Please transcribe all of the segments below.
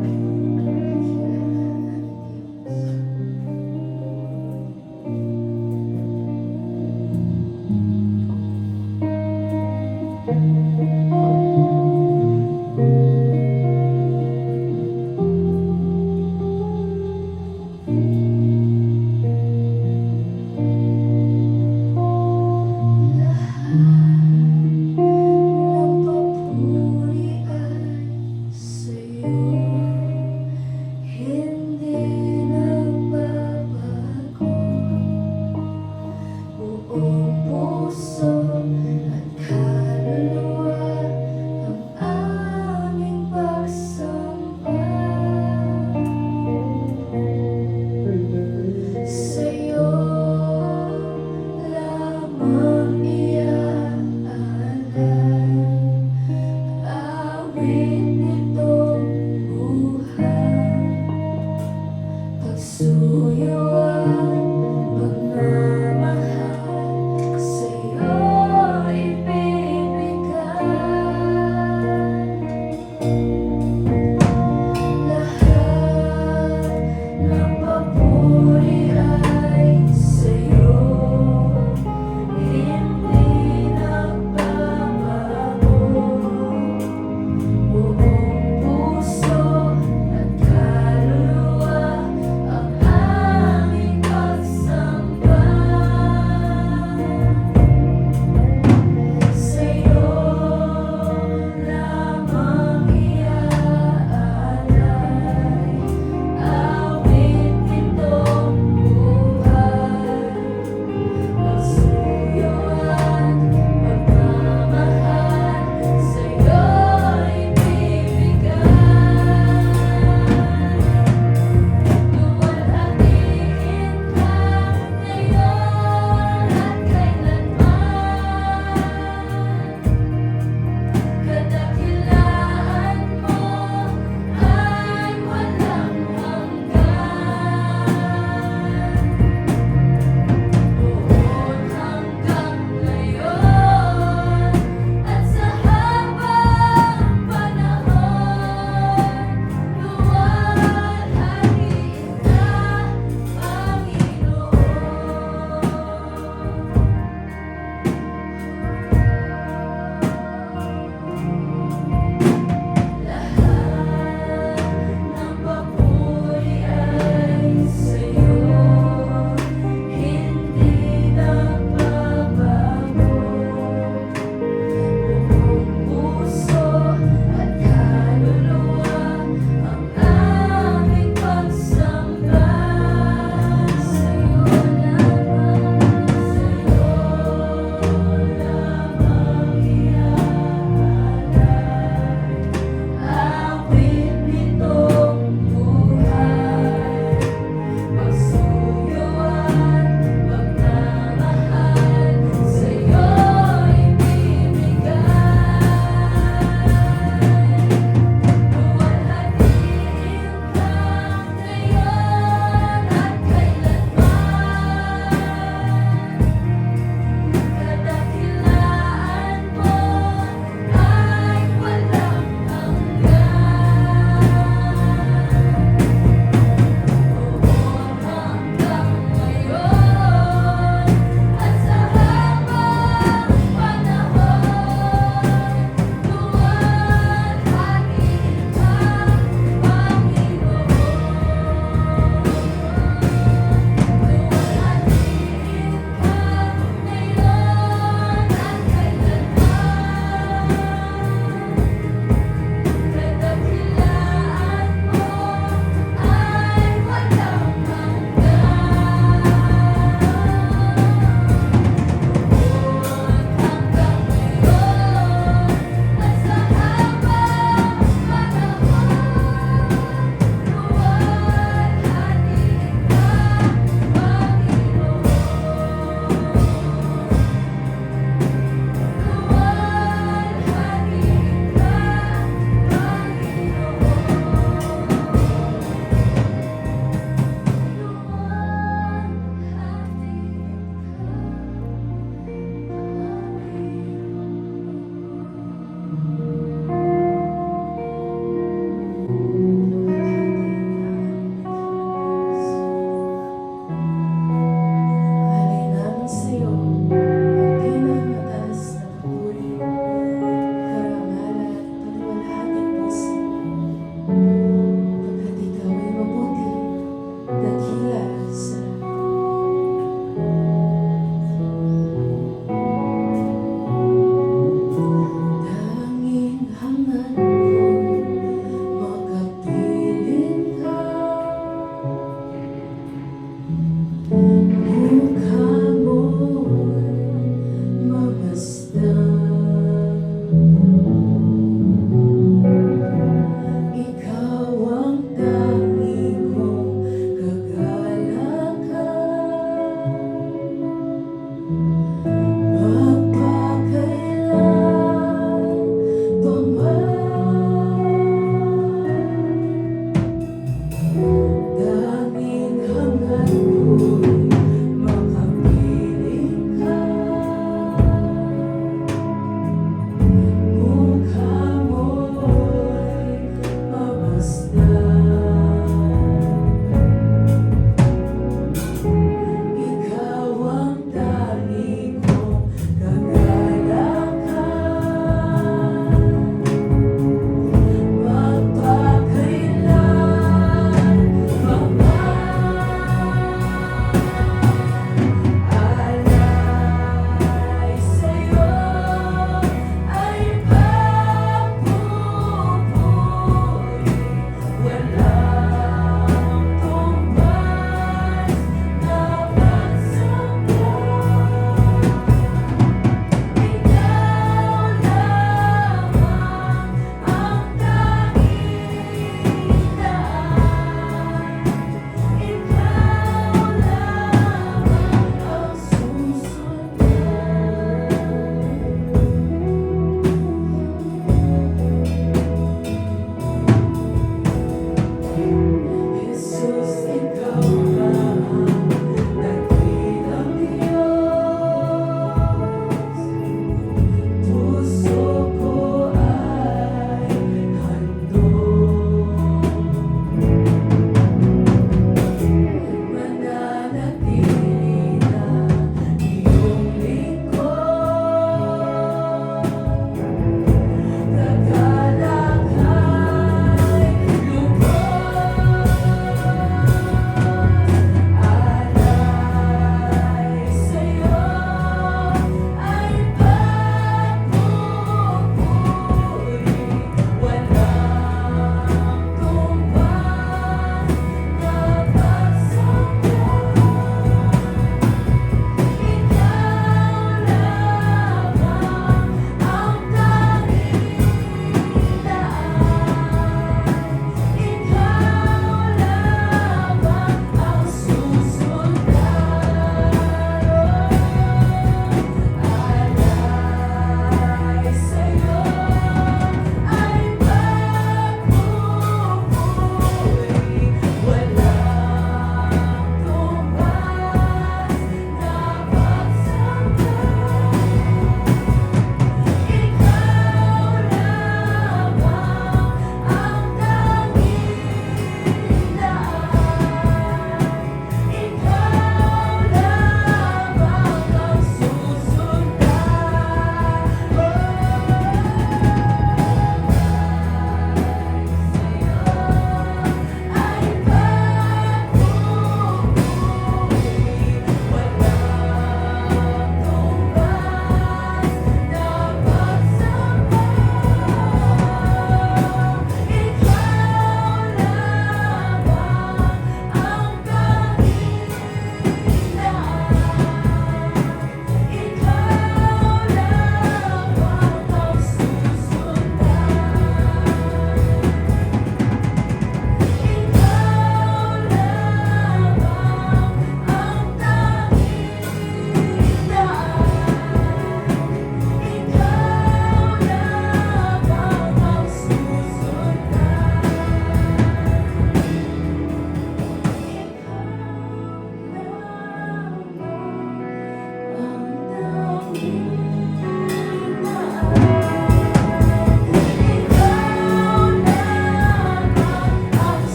Ng papuri ay sa'yo.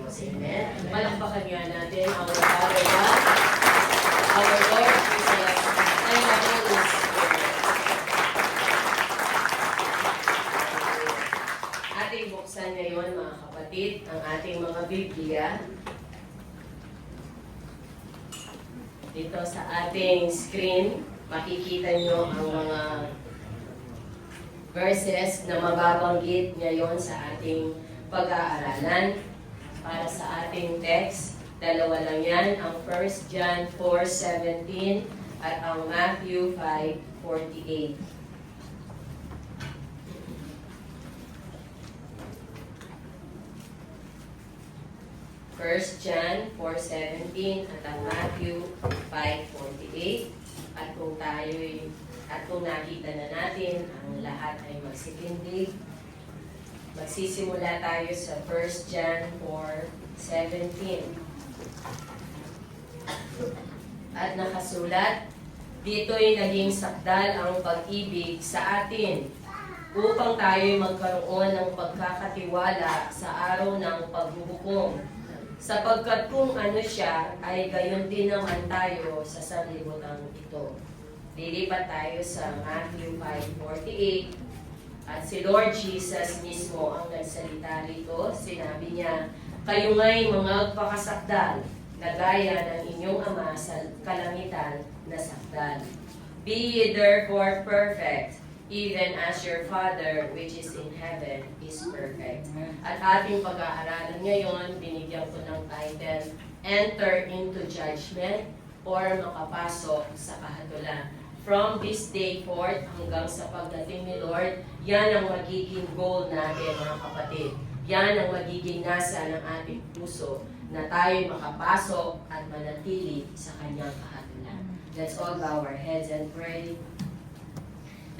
Diyos. Amen? Palakpakan nga natin ang Father God, our Lord Jesus, and the Holy Spirit. Ating buksan ngayon, mga kapatid, ang ating mga Biblia. Dito sa ating screen, makikita nyo ang mga verses na mababanggit ngayon sa ating pag-aaralan. Para sa ating text, dalawa lang yan, ang 1 John 4:17 at ang Matthew 5:48. First John 4:17 at ang Matthew 5:48. At kung nakita na natin, ang lahat ay magsitindig. Magsisimula tayo sa 1 John 4:17. At nakasulat, dito'y naging sakdal ang pag-ibig sa atin upang tayo'y magkaroon ng pagkakatiwala sa araw ng paghuhukom. Sapagkat kung ano siya, ay gayon din naman tayo sa sanlibutan ito. Lilipat tayo sa Matthew 5:48. At si Lord Jesus mismo ang nagsalita rito. Sinabi niya, kayo nga'y mga pakasakdal, na gaya ng inyong ama sa kalangitan na sakdal. Be ye therefore perfect, even as your Father which is in heaven is perfect. At ating pag-aaralan ngayon, binigyan ko ng title, Enter into Judgment or Makapasok sa Kahatulan. From this day forth hanggang sa pagdating ni Lord, yan ang magiging goal natin, mga kapatid. Yan ang magiging nasa ng ating puso na tayo makapasok at manatili sa kanyang kahatulan. Let's all bow our heads and pray.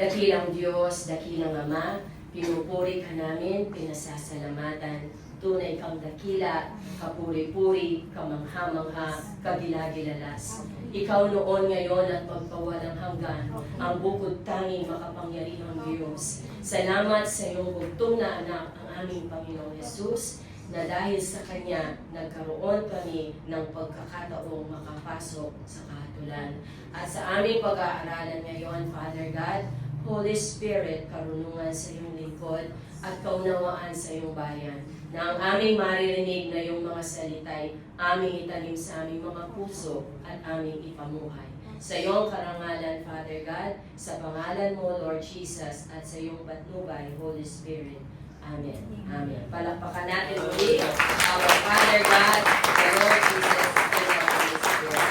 Dakilang Diyos, dakilang Ama, pinupuri ka namin, pinasasalamatan. Tunay kang dakila, kapuri-puri, kamangha-mangha, kagilagilalas. Ikaw noon, ngayon at magpawalang hanggan, ang bukod tanging makapangyarihang Diyos. Salamat sa iyong bugtong na anak, ang aming Panginoong Jesus, na dahil sa Kanya, nagkaroon kami ng pagkakataong makapasok sa kahatulan. At sa aming pag-aaralan ngayon, Father God, Holy Spirit, karunungan sa iyong lingkod at kaunawaan sa iyong bayan, na ang aming maririnig na iyong mga salitay, aming itanim sa aming mga puso at aming ipamuhay. Sa iyong karangalan, Father God, sa pangalan mo, Lord Jesus, at sa iyong patnubay, Holy Spirit. Amen. Amen. Palakpakan natin ulit our Father God, the Lord Jesus, and the Holy Spirit.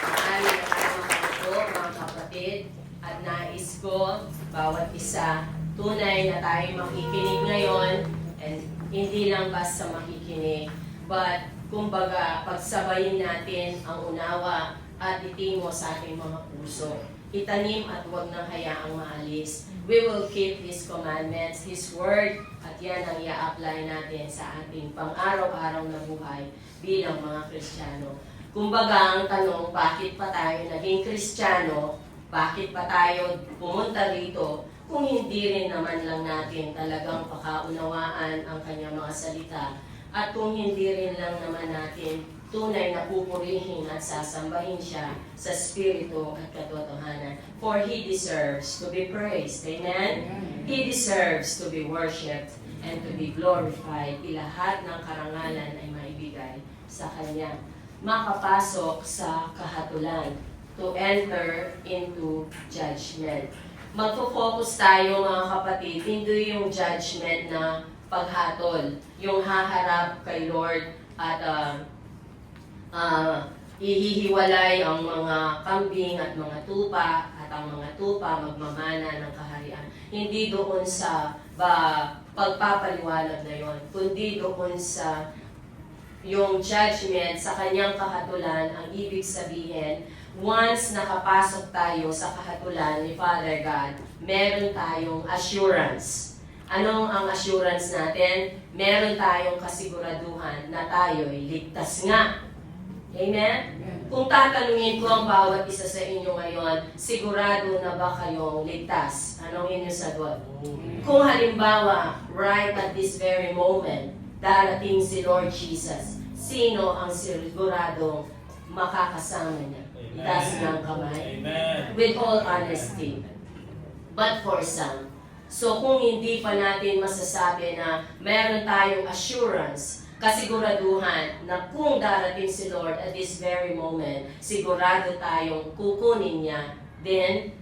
Maraming po, mga kapatid, at nais ko, bawat isa, tunay na tayo makikinig ngayon, and hindi lang basta makikinig, but kumbaga pagsabayin natin ang unawa at itingo sa ating mga puso. Itanim at huwag nang hayaang maalis. We will keep His commandments, His word, at yan ang i-apply natin sa ating pang-araw-araw na buhay bilang mga Kristiyano. Kumbaga ang tanong, bakit pa tayo naging Kristiyano? Bakit pa tayo pumunta dito? Kung hindi rin naman lang natin talagang pakaunawaan ang kanyang mga salita, at kung hindi rin lang naman natin tunay na pupurihin at sasambahin siya sa spirito at katotohanan. For He deserves to be praised. Amen? He deserves to be worshipped and to be glorified. Lahat ng karangalan ay maibigay sa Kanya. Makapasok sa kahatulan, to enter into judgment. Magpo-focus tayo, mga kapatid, hindi yung judgment na paghatol, yung haharap kay Lord at ihihiwalay ang mga kambing at mga tupa, at ang mga tupa magmamana ng kaharian. Hindi doon sa pagpapaliwanag na yon, kundi doon sa yung judgment sa kanyang kahatulan. Ang ibig sabihin, once nakapasok tayo sa kahatulan ni Father God, meron tayong assurance. Anong ang assurance natin? Meron tayong kasiguraduhan na tayo'y ligtas nga. Amen? Kung tatanungin ko ang bawat isa sa inyo ngayon, sigurado na ba kayong ligtas? Anong inyong sagot? Kung halimbawa, right at this very moment, darating si Lord Jesus, sino ang siguradong makakasama niya? Itaas ng kamay. Amen. With all honesty. But for some, so kung hindi pa natin masasabi na meron tayong assurance, kasiguraduhan na kung darating si Lord at this very moment, sigurado tayong kukunin niya, then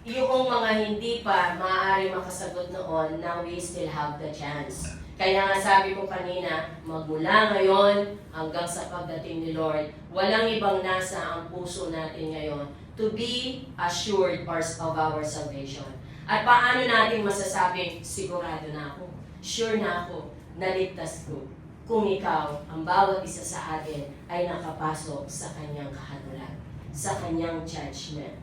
yung mga hindi pa maaari makasagot noon, now we still have the chance. Kaya nga sabi ko kanina, magmula ngayon hanggang sa pagdating ni Lord, walang ibang nasa ang puso natin ngayon to be assured of our salvation. At paano natin masasabing, sigurado na ako, sure na ako, naligtas ko, kung ikaw, ang bawat isa sa atin ay nakapasok sa kanyang kahatulan, sa kanyang judgment.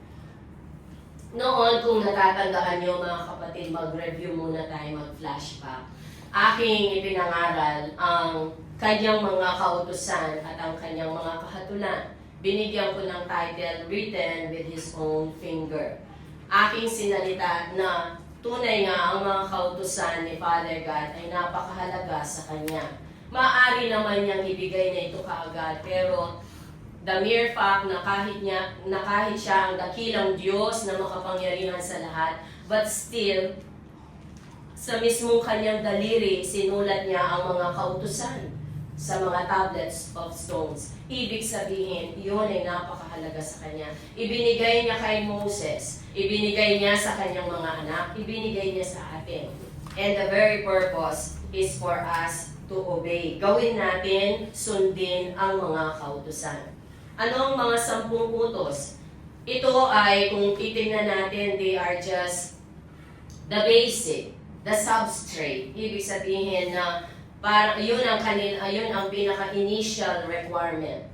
Noon, kung natatandaan nyo mga kapatid, mag-review muna tayo, mag-flashback. Aking ipinangaral ang kanyang mga kautusan at ang kanyang mga kahatulan. Binigyan ko ng title, Written with His Own Finger. Aking sinalita na tunay nga ang mga kautusan ni Father God ay napakahalaga sa kanya. Maaari naman niyang ibigay na ito kaagad, pero the mere fact na kahit siya ang dakilang Diyos na makapangyarihan sa lahat, but still, sa mismong kanyang daliri, sinulat niya ang mga kautusan sa mga tablets of stones. Ibig sabihin, iyon ay napakahalaga sa kanya. Ibinigay niya kay Moses, ibinigay niya sa kanyang mga anak, ibinigay niya sa atin. And the very purpose is for us to obey. Gawin natin, sundin ang mga kautusan. Anong mga 10 utos? Ito ay, kung titingnan natin, they are just the basic, the substrate. Ibig sabihin na yun ang pinaka-initial requirement.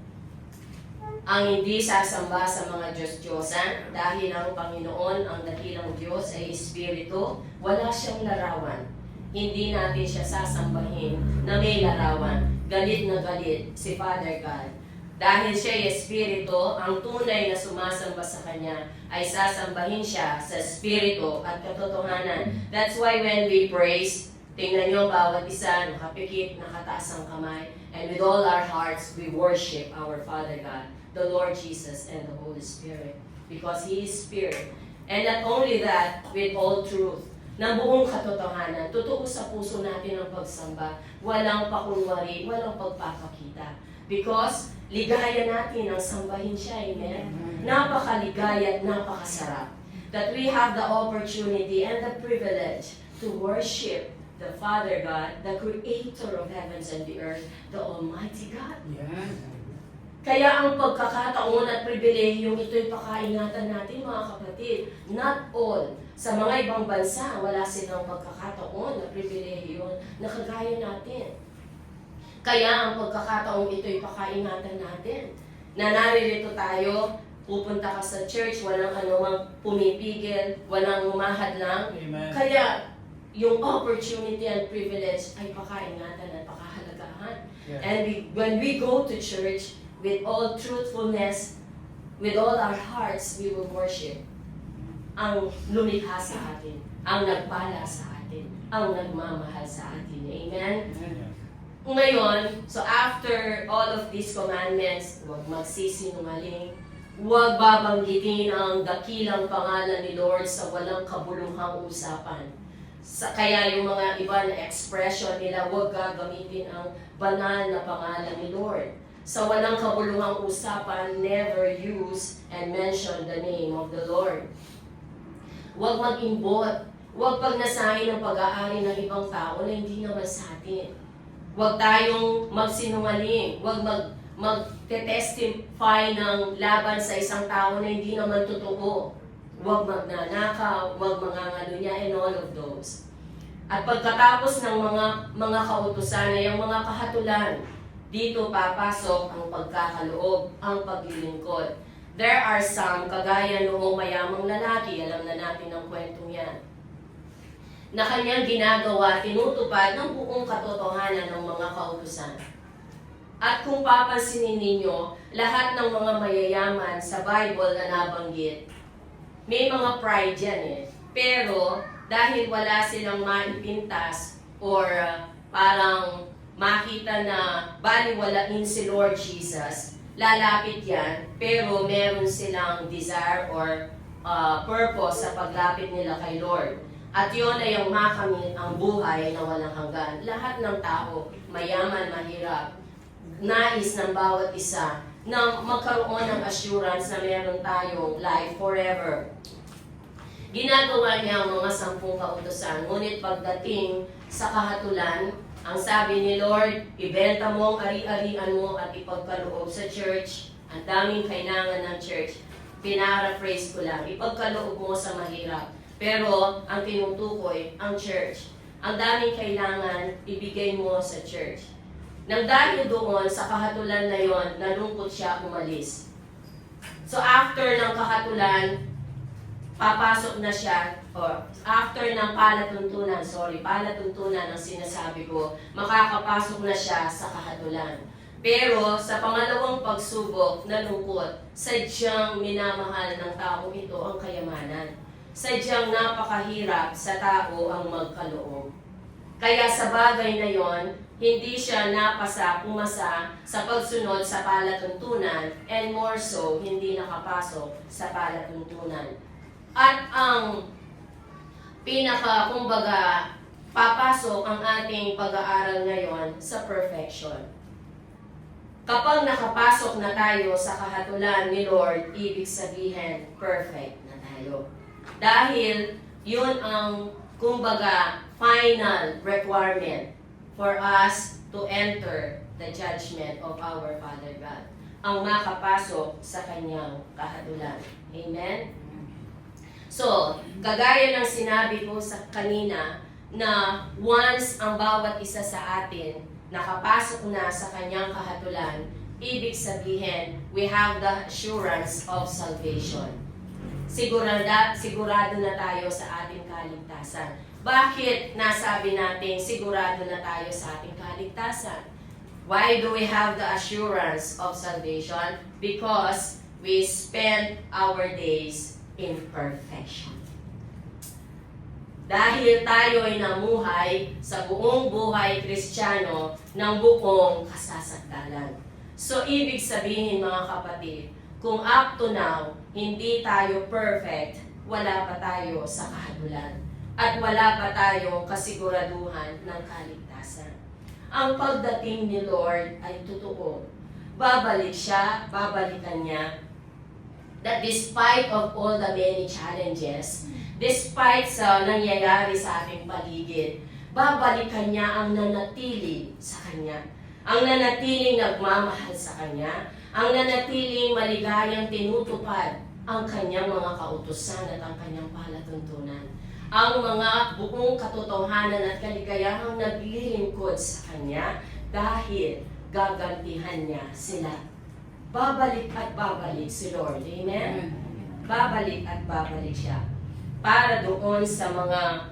Ang hindi sasamba sa mga Diyos-Diyosan dahil ang Panginoon, ang dakilang Diyos ay Espiritu, wala siyang larawan. Hindi natin siya sasambahin na may larawan. Galit na galit si Father God. Dahil siya ay Espiritu, ang tunay na sumasamba sa Kanya ay sasambahin siya sa Espiritu at katotohanan. That's why when we praise, tingnan nyo bawat isa, nakapikit, nakataas ang kamay, and with all our hearts, we worship our Father God, the Lord Jesus and the Holy Spirit. Because He is Spirit. And not only that, with all truth, na buong katotohanan, totoo sa puso natin ang pagsamba, walang pakunwari, walang pagpapakita. Because ligaya natin ang sambahin siya, amen? Napakaligaya at napakasarap. That we have the opportunity and the privilege to worship the Father God, the Creator of heavens and the earth, the Almighty God. Yes. Kaya ang pagkakataon at pribilehiyong ito'y pakaingatan natin mga kapatid. Not all. Sa mga ibang bansa, wala silang pagkakataon na pribilehiyon na kagaya natin. Kaya ang pagkakataong ito'y pakaingatan natin. Na naririto tayo, pupunta ka sa church, walang anumang pumipigil, walang umahadlang. Amen. Kaya yung opportunity and privilege ay pakaingatan at pakahalagahan. Yes. And when we go to church, with all truthfulness, with all our hearts, we will worship ang lumikha sa atin, ang nagpala sa atin, ang nagmamahal sa atin. Amen? Ngayon, so after all of these commandments, huwag magsisinungaling, huwag babanggitin ang dakilang pangalan ni Lord sa walang kabuluhang usapan. Kaya yung mga iba na expression nila, huwag gagamitin ang banal na pangalan ni Lord. Sa walang kabuluhang usapan, never use and mention the name of the Lord. Huwag mag-imbot. Huwag pagnasahin ng pag-aari ng ibang tao na hindi naman sa atin. Huwag tayong magsinungaling. Huwag mag-testify ng laban sa isang tao na hindi naman totoo. Huwag magnanakaw, huwag mangangalunya, and all of those. At pagkatapos ng mga kautusan ay ang mga kahatulan, dito papasok ang pagkakaloob, ang paglilingkod. There are some, kagaya noong mayamang lalaki, alam na natin ang kwentong yan, na kanyang ginagawa, tinutupad ng buong katotohanan ng mga kautusan. At kung papansinin ninyo, lahat ng mga mayayaman sa Bible na nabanggit, may mga pride yan eh. Pero dahil wala silang maipintas or parang makita na baliwalain si Lord Jesus, lalapit yan, pero meron silang desire or purpose sa paglapit nila kay Lord. At yun ay ang makamit ang buhay na walang hanggan. Lahat ng tao, mayaman, mahirap, nais ng bawat isa na magkaroon ng assurance na meron tayong life forever. Ginagawa niya ang mga 10 kautusan, ngunit pagdating sa kahatulan, ang sabi ni Lord, ibenta mo ang ari-arian mo at ipagkaloob sa church. Ang daming kailangan ng church. Pinaraphrase ko lang, ipagkaloob mo sa mahirap. Pero ang tinutukoy, ang church. Ang daming kailangan, ibigay mo sa church. Nang dahil doon, sa kahatulan na yon, nalungkot siya umalis. So after ng kahatulan, papasok na siya, or after ng palatuntunan ang sinasabi ko, makakapasok na siya sa kahatulan. Pero sa pangalawang pagsubok, nalungkot, sadyang minamahal ng taong ito ang kayamanan. Sadyang napakahirap sa tao ang magkaloob. Kaya sa bagay na yon, hindi siya pumasa sa pagsunod sa palatuntunan, and more so, hindi nakapasok sa palatuntunan. At ang papasok ang ating pag-aaral ngayon sa perfection. Kapag nakapasok na tayo sa kahatulan ni Lord, ibig sabihin, perfect na tayo. Dahil yun ang, final requirement for us to enter the judgment of our Father God. Ang makapasok sa kanyang kahatulan. Amen? So, kagaya ng sinabi ko sa kanina, na once ang bawat isa sa atin nakapasok na sa kanyang kahatulan, ibig sabihin, we have the assurance of salvation. Sigurado na tayo sa ating kaligtasan. Bakit nasabi natin sigurado na tayo sa ating kaligtasan? Why do we have the assurance of salvation? Because we spend our days in perfection. Dahil tayo ay namuhay sa buong buhay Kristiyano ng buong kasasakdalan. So, ibig sabihin mga kapatid, kung up to now, hindi tayo perfect, wala pa tayo sa kahatulan. At wala pa tayong kasiguraduhan ng kaligtasan. Ang pagdating ni Lord ay totoo. Babalikan niya, that despite of all the many challenges, despite sa nangyayari sa ating paligid, babalikan niya ang nanatili sa Kanya. Ang nanatiling nagmamahal sa Kanya, ang nanatiling maligayang tinutupad ang Kanyang mga kautusan at ang Kanyang palatuntunan. Ang mga buong katotohanan at kaligayahang naglilingkod sa Kanya dahil gagantihan niya sila. Babalik at babalik si Lord. Amen? Babalik at babalik siya. Para doon sa mga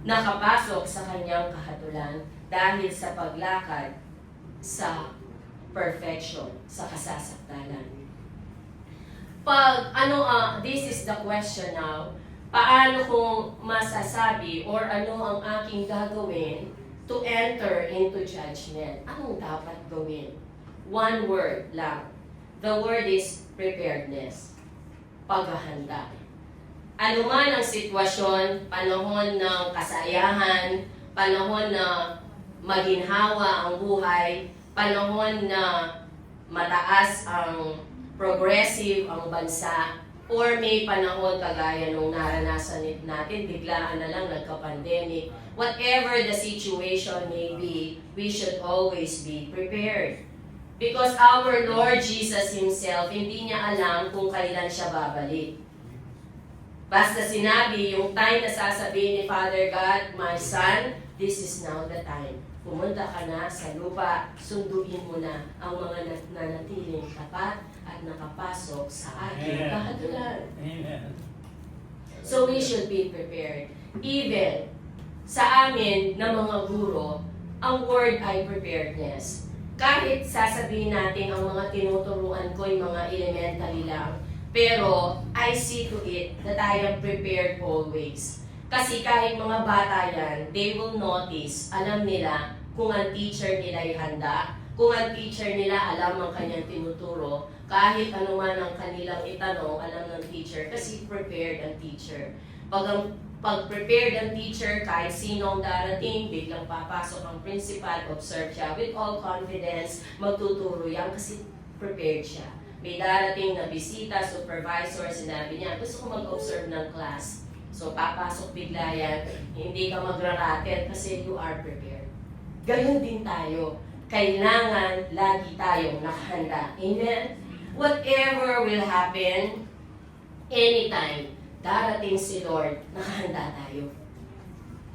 nakapasok sa kanyang kahatulan dahil sa paglakad sa perfection, sa kasasakdalan. This is the question now. Paano kung masasabi or ano ang aking gagawin to enter into judgment? Anong dapat gawin? One word lang. The word is preparedness. Paghahanda. Ano man ang sitwasyon, panahon ng kasayahan, panahon na maginhawa ang buhay, panahon na mataas ang progressive ang bansa, or may panahon kagaya nung naranasan natin, biglaan na lang nagka-pandemic. Whatever the situation may be, we should always be prepared. Because our Lord Jesus Himself, hindi niya alam kung kailan siya babalik. Basta sinabi, yung time na sasabihin ni Father God, my son, this is now the time. Pumunta ka na sa lupa, sunduin mo na ang mga nanatiling tapat at nakapasok sa aking kahatulan. So we should be prepared. Even sa amin na mga guro, ang word ay preparedness. Kahit sasabihin natin ang mga tinuturuan ko ay mga elementary lang, pero I see to it that I am prepared always. Kasi kahit mga bata yan, they will notice, alam nila kung ang teacher nila ay handa, kung ang teacher nila alam ang kanyang tinuturo, kahit ano man ang kanilang itanong, alam ng teacher kasi prepared ang teacher. Pag prepared ang teacher, kahit sino ang darating, biglang papasok ang principal, observe siya with all confidence, magtuturo yan kasi prepared siya. May darating na bisita, supervisor, sinabi niya, gusto ko mag-observe ng class. So papasok bigla yan, hindi ka magrarated kasi you are prepared. Gayon din tayo. Kailangan lagi tayong nakahanda. Amen? Whatever will happen, anytime, darating si Lord, nakahanda tayo.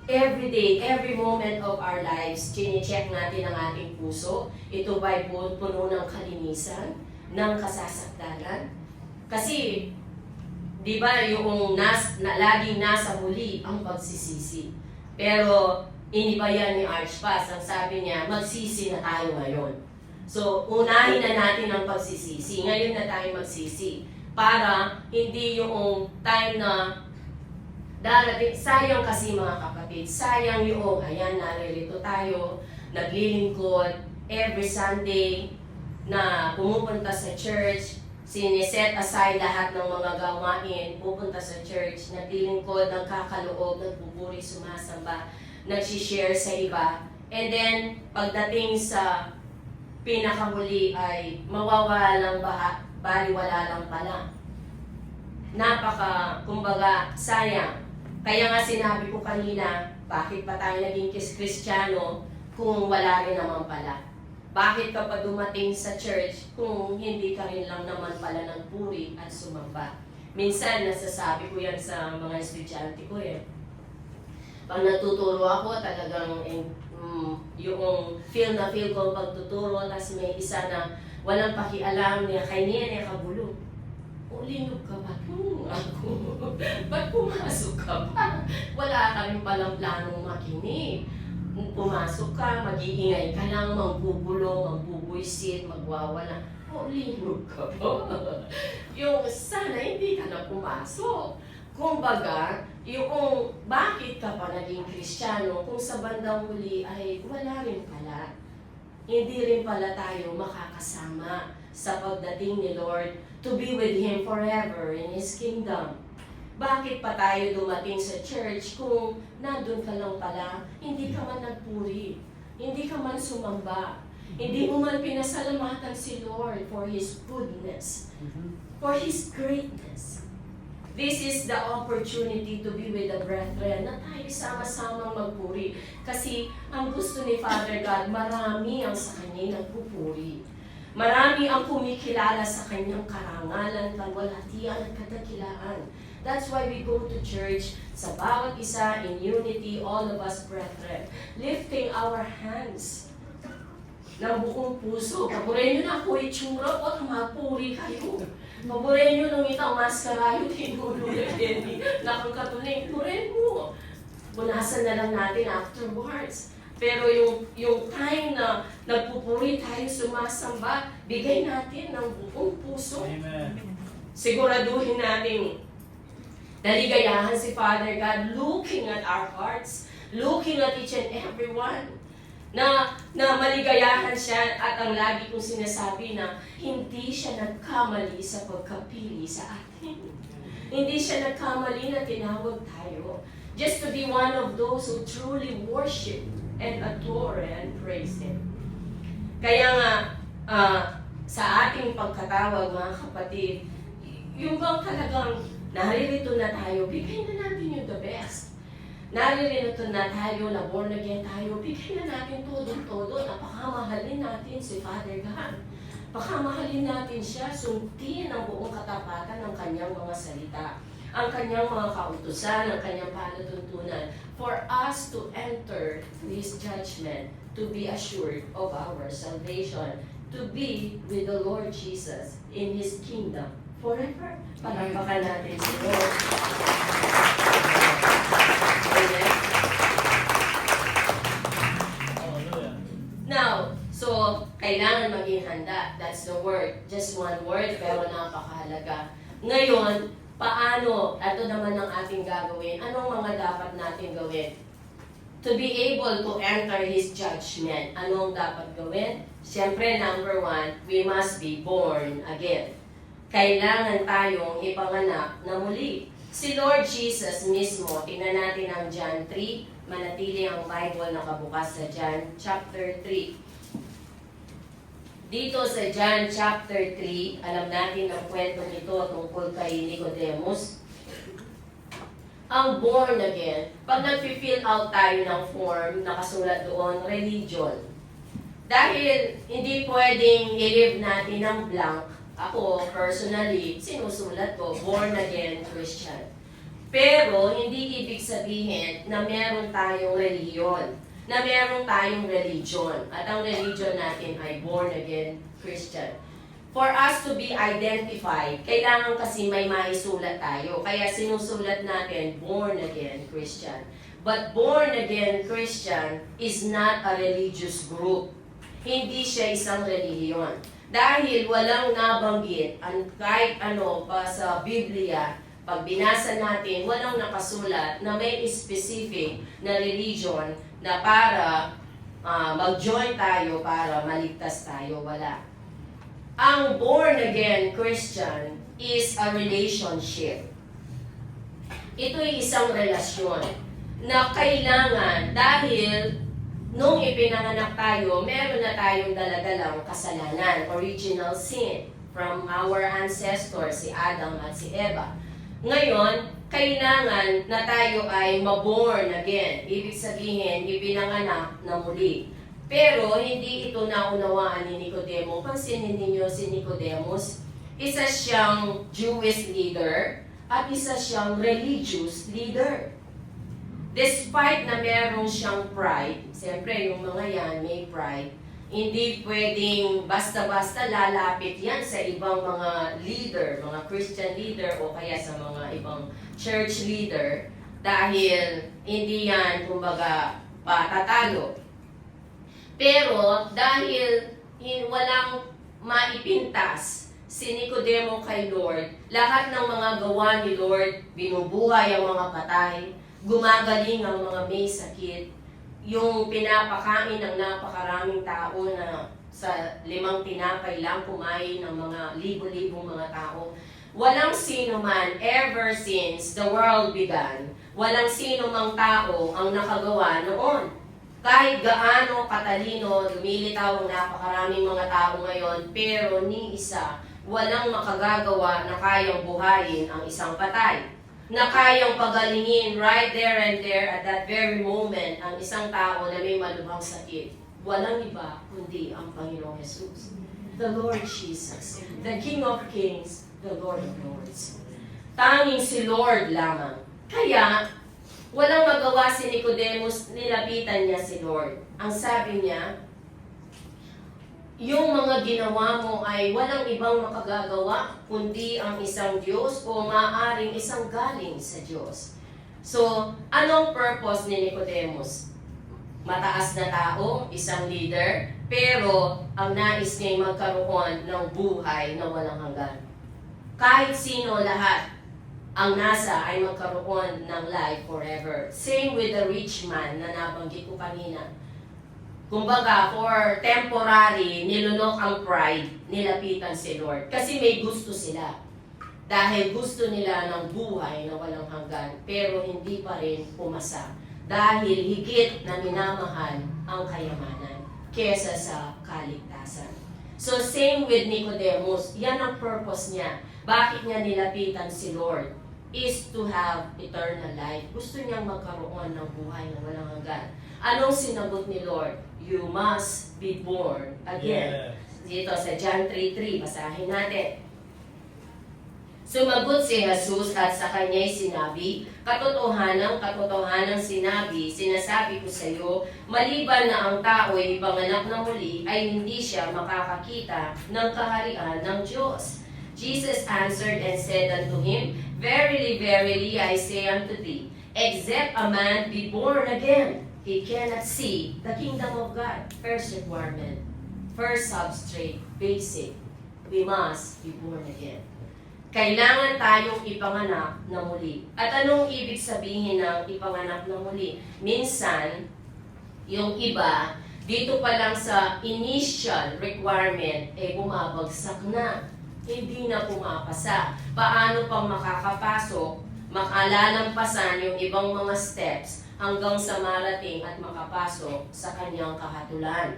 Every day, every moment of our lives, chine-check natin ang ating puso. Ito ba'y puno ng kalinisan, ng kasasakdalan? Kasi, di ba, yung laging nasa huli ang pagsisisi. Pero, iniba yan ni Archpass. Ang sabi niya, magsisi na tayo ngayon. So, unahin na natin ang pagsisisi. Ngayon na tayo magsisi. Para hindi yung time na darating, sayang kasi mga kapatid, sayang yung, ayan, naririto tayo, naglilingkod, every Sunday, na pumupunta sa church, siniset aside lahat ng mga gawain, pupunta sa church, naglilingkod, nagkakaloob, nagpupuri, sumasamba, nagsishare sa iba, and then pagdating sa pinakahuli ay mawawalang baliwala lang pala. Kumbaga, sayang. Kaya nga sinabi ko kanina, bakit pa tayo naging Kristiyano kung wala rin naman pala? Bakit ka pa dumating sa church kung hindi ka rin lang naman pala nagpuri at sumamba? Minsan, nasasabi ko yan sa mga estudyante ko eh. Pag natuturo ako, talagang yung feel ko ang pagtuturo, tapos may isa na walang pakialam niya, kay niya niya kabulong. O, linog ka ba? Ako. Ba't pumasok ka pa? Wala ka rin palang planong makinig. Kung pumasok ka, mag-iingay ka lang, magbubulong, magbubuisit, magwawala. O, linog ka ba? Yung sana hindi ka na pumasok. Kumbaga, yung bakit ka pa naging Kristiyano kung sa bandang huli ay wala rin pala. Hindi rin pala tayo makakasama sa pagdating ni Lord to be with Him forever in His kingdom. Bakit pa tayo dumating sa church kung nandun ka lang pala, hindi ka man nagpuri, hindi ka man sumamba, hindi mo man pinasalamatan si Lord for His goodness, for His greatness. This is the opportunity to be with the brethren na tayo sama-samang magpuri. Kasi ang gusto ni Father God, marami ang sa Kanya nagpupuri. Marami ang kumikilala sa Kanyang karangalan, kalwalhatian at kadakilaan. That's why we go to church sa bawat isa in unity, all of us brethren, lifting our hands ng buong puso. Paborin nyo na ako itsura o mapuri kayo. Paborin nyo nung itang maskara yung tinulog hindi nakakatuloy. Paborin mo. Punasan na lang natin afterwards. Pero yung time na nagpupuri tayo, sumasamba, bigay natin ng buong puso. Amen. Siguraduhin natin naligayahan si Father God, looking at our hearts, looking at each and every one, na maligayahan siya at ang lagi kong sinasabi na hindi siya nagkamali sa pagkapili sa atin. Hindi siya nagkamali na tinawag tayo just to be one of those who truly worship and adore and praise Him. Kaya nga, sa ating pagkatawag mga kapatid, yung bang talagang naririto na tayo, bigay na natin yung the best. Naririto na tayo, na born again tayo, bigay na natin todo-todo. Napakamahalin natin si Father God. Pakamahalin natin siya, sundin ang buong katapatan ng kanyang mga salita, ang kanyang mga kautusan, ang kanyang palatuntunan, for us to enter His judgment, to be assured of our salvation, to be with the Lord Jesus in His kingdom forever. Palakpakan natin si Lord. Amen. Now, so, kailangan maging handa. That's the word. Just one word, pero napakahalaga. Ngayon, paano? Ito naman ang ating gagawin. Anong mga dapat natin gawin? to be able to enter His judgment. Anong dapat gawin? Siyempre, number one, we must be born again. Kailangan tayong ipanganak na muli. Si Lord Jesus mismo, tingnan natin ang John 3, manatili ang Bible nakabukas sa John chapter 3. Dito sa John chapter 3, alam natin ang kwentong ito tungkol kay Nicodemus. Ang born again, pag nag-fill out tayo ng form, nakasulat doon, religion. Dahil hindi pwedeng i-leave natin ng blank, ako personally, sinusulat ko, born again Christian. Pero hindi ibig sabihin na meron tayong reliyon, na meron tayong religion. At ang religion natin ay born again Christian. For us to be identified, kailangan kasi may maisulat tayo. Kaya sinusulat natin, born again Christian. But born again Christian is not a religious group. Hindi siya isang relihiyon. Dahil walang nabanggit, kahit ano pa sa Biblia, pag binasa natin, walang nakasulat na may specific na religion na para mag-join tayo para maligtas tayo. Wala. Ang born-again Christian is a relationship. Ito'y isang relasyon na kailangan dahil nung ipinanganak tayo, meron na tayong daladalang kasalanan, original sin from our ancestors, si Adam at si Eva. Ngayon, kailangan na tayo ay maborn again. Ibig sabihin, ipinanganak na muli. Pero hindi ito naunawaan ni Nicodemo. Pansinin ninyo si Nicodemus, isa siyang Jewish leader at isa siyang religious leader. Despite na meron siyang pride, siyempre yung mga yan may pride, hindi pwedeng basta-basta lalapit yan sa ibang mga leader, mga Christian leader o kaya sa mga ibang church leader dahil hindi yan, kumbaga, patatalo. Pero dahil walang maipintas si Nicodemo kay Lord, lahat ng mga gawa ni Lord, binubuhay ang mga patay, gumagaling ang mga may sakit, yung pinapakain ng napakaraming tao na sa 5 tinapay lang kumain ng mga libo-libong mga tao. Walang sino man ever since the world began, walang sino mang tao ang nakagawa noon. Kahit gaano katalino, lumilitaw ang napakaraming mga tao ngayon, pero ni isa, walang makagagawa na kayang buhayin ang isang patay. Na kayang pagalingin right there and there at that very moment ang isang tao na may malubhang sakit. Walang iba kundi ang Panginoong Jesus. The Lord Jesus, the King of Kings, the Lord of Lords. Tanging si Lord lamang. Kaya, walang magawa si Nicodemus, nilapitan niya si Lord. Ang sabi niya, yung mga ginawa mo ay walang ibang makagagawa kundi ang isang Diyos o maaaring isang galing sa Diyos. So, anong purpose ni Nicodemus? Mataas na tao, isang leader, pero ang nais niya ay magkaroon ng buhay na walang hanggan. Kahit sino lahat, ang nasa ay magkaroon ng life forever. Same with the rich man na nabanggit ko kanina. Kumbaga, for temporary, nilunok ang pride, nilapitan si Lord. Kasi may gusto sila. Dahil gusto nila ng buhay na walang hanggan, pero hindi pa rin pumasa. Dahil higit na minamahal ang kayamanan kesa sa kaligtasan. So same with Nicodemus, yan ang purpose niya. Bakit niya nilapitan si Lord? Is to have eternal life. Gusto niyang magkaroon ng buhay na walang hanggan. Anong sinagot ni Lord? You must be born again. Yes. Dito sa John 3:3, basahin natin. Sumagot si Jesus at sa kanya'y sinabi, katotohanan sinasabi ko sa iyo, maliban na ang tao'y ipanganak na muli, ay hindi siya makakakita ng kaharian ng Diyos. Jesus answered and said unto him, Verily, verily, I say unto thee, except a man be born again, he cannot see the kingdom of God. First requirement, first substrate, basic, we must be born again. kailangan tayong ipanganak na muli. At anong ibig sabihin ng ipanganak na muli? Minsan, yung iba, dito pa lang sa initial requirement, bumabagsak na. Hindi na pumapasa. Paano pang makakapasok, makalalampasan yung ibang mga steps hanggang sa marating at makapasok sa kanyang kahatulan.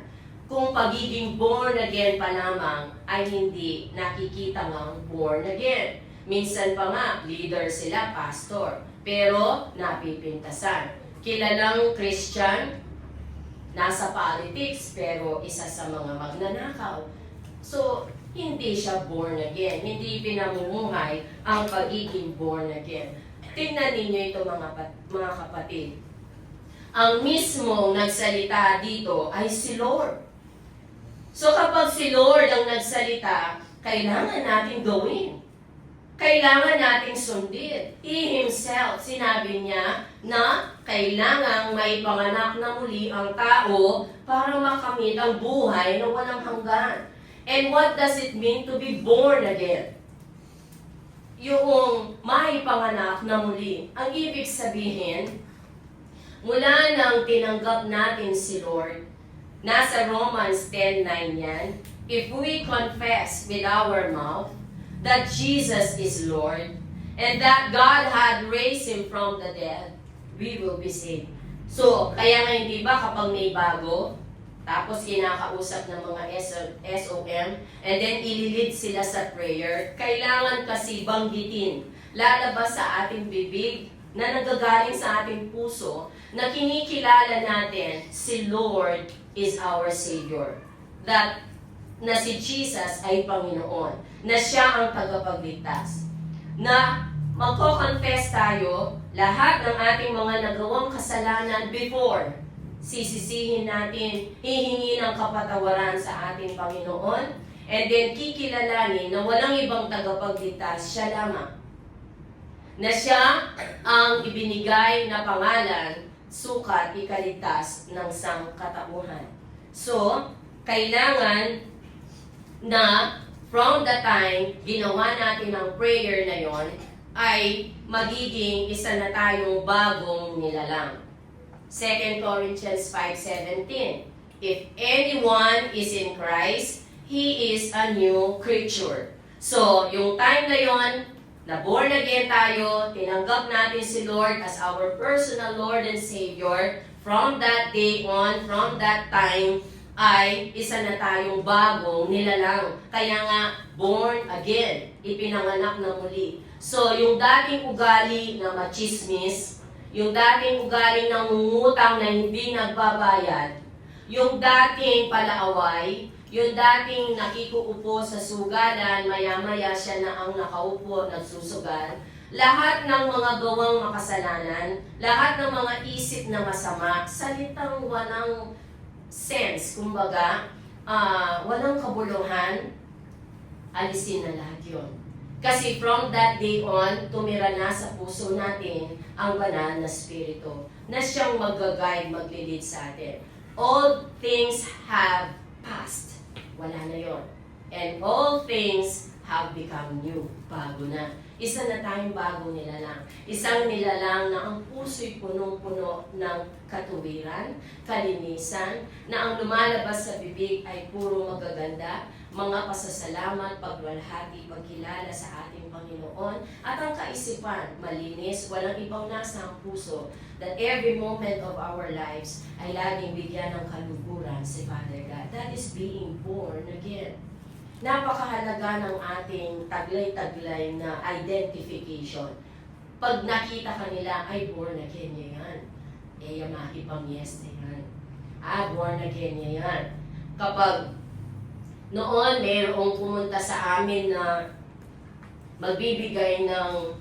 Kung pagiging born again pa lamang ay hindi nakikita ngang born again. Minsan pa nga, leader sila, pastor, pero napipintasan. Kilalang Christian, nasa politics, pero isa sa mga magnanakaw. So, hindi siya born again. Hindi pinamumuhay ang pagiging born again. Tingnan ninyo ito mga kapatid. Ang mismong nagsalita dito ay si Lord. So kapag si Lord ang nagsalita, kailangan natin gawin. Kailangan nating sundin. He Himself, sinabi niya na kailangang may panganak na muli ang tao para makamit ang buhay na walang hanggan. And what does it mean to be born again? Yung may panganak na muli. Ang ibig sabihin, mula nang tinanggap natin si Lord, nasa Romans 10:9 yan, if we confess with our mouth that Jesus is Lord, and that God had raised Him from the dead, we will be saved. So, kaya nga hindi ba kapag may bago, tapos kinakausap ng mga SOM, and then ililid sila sa prayer, kailangan kasi banggitin, lalabas sa ating bibig, na nagagaling sa ating puso, na kinikilala natin si Lord is our Savior. That na si Jesus ay Panginoon. Na siya ang tagapagligtas. Na magko-confess tayo lahat ng ating mga nagawang kasalanan before. Sisisihin natin, hihingi ng kapatawaran sa ating Panginoon, and then kikilalanin na walang ibang tagapagligtas, siya lamang. Na siya ang ibinigay na pangalan, sukat, ikaligtas ng sangkatauhan. So, kailangan na from the time ginawa natin ang prayer na yon, ay magiging isa na tayong bagong nilalang. 2 Corinthians 5:17. If anyone is in Christ, he is a new creature. So, yung time na yon, na born again tayo, tinanggap natin si Lord as our personal Lord and Savior, from that day on, from that time, ay isa na tayong bagong nilalang. Kaya nga, born again, ipinanganak na muli. So, yung dating ugali na machismis, yung dating ugali ng ngutang na hindi nagbabayad, yung dating palaaway, yung dating nakikuupo sa sugalan, maya-maya siya na ang nakaupo, nagsusugal, lahat ng mga gawang makasalanan, lahat ng mga isip na masama, salitang walang sense, kumbaga, walang kabuluhan, alisin na lahat yun. Kasi from that day on, tumira na sa puso natin ang banal na spirito na siyang mag-guide, maglilid sa atin. All things have passed. Wala na yon. And all things have become new. Bago na. Isa na tayong bagong nilalang. Isang nilalang na ang puso'y punong-puno ng katuwiran, kalinisan, na ang lumalabas sa bibig ay puro magaganda, mga pasasalamat, pagwalhati, pagkilala sa ating Panginoon, at ang kaisipan, malinis, walang ibang nasa ang puso, that every moment of our lives ay laging bigyan ng kaluguran si Father God. That is being born again. Napakahalaga ng ating taglay-taglay na identification. Pag nakita ka nila, ay born again niya yan. Yamahi pang yes na yan. Born again niya yan. Kapag noon mayroong pumunta sa amin na magbibigay ng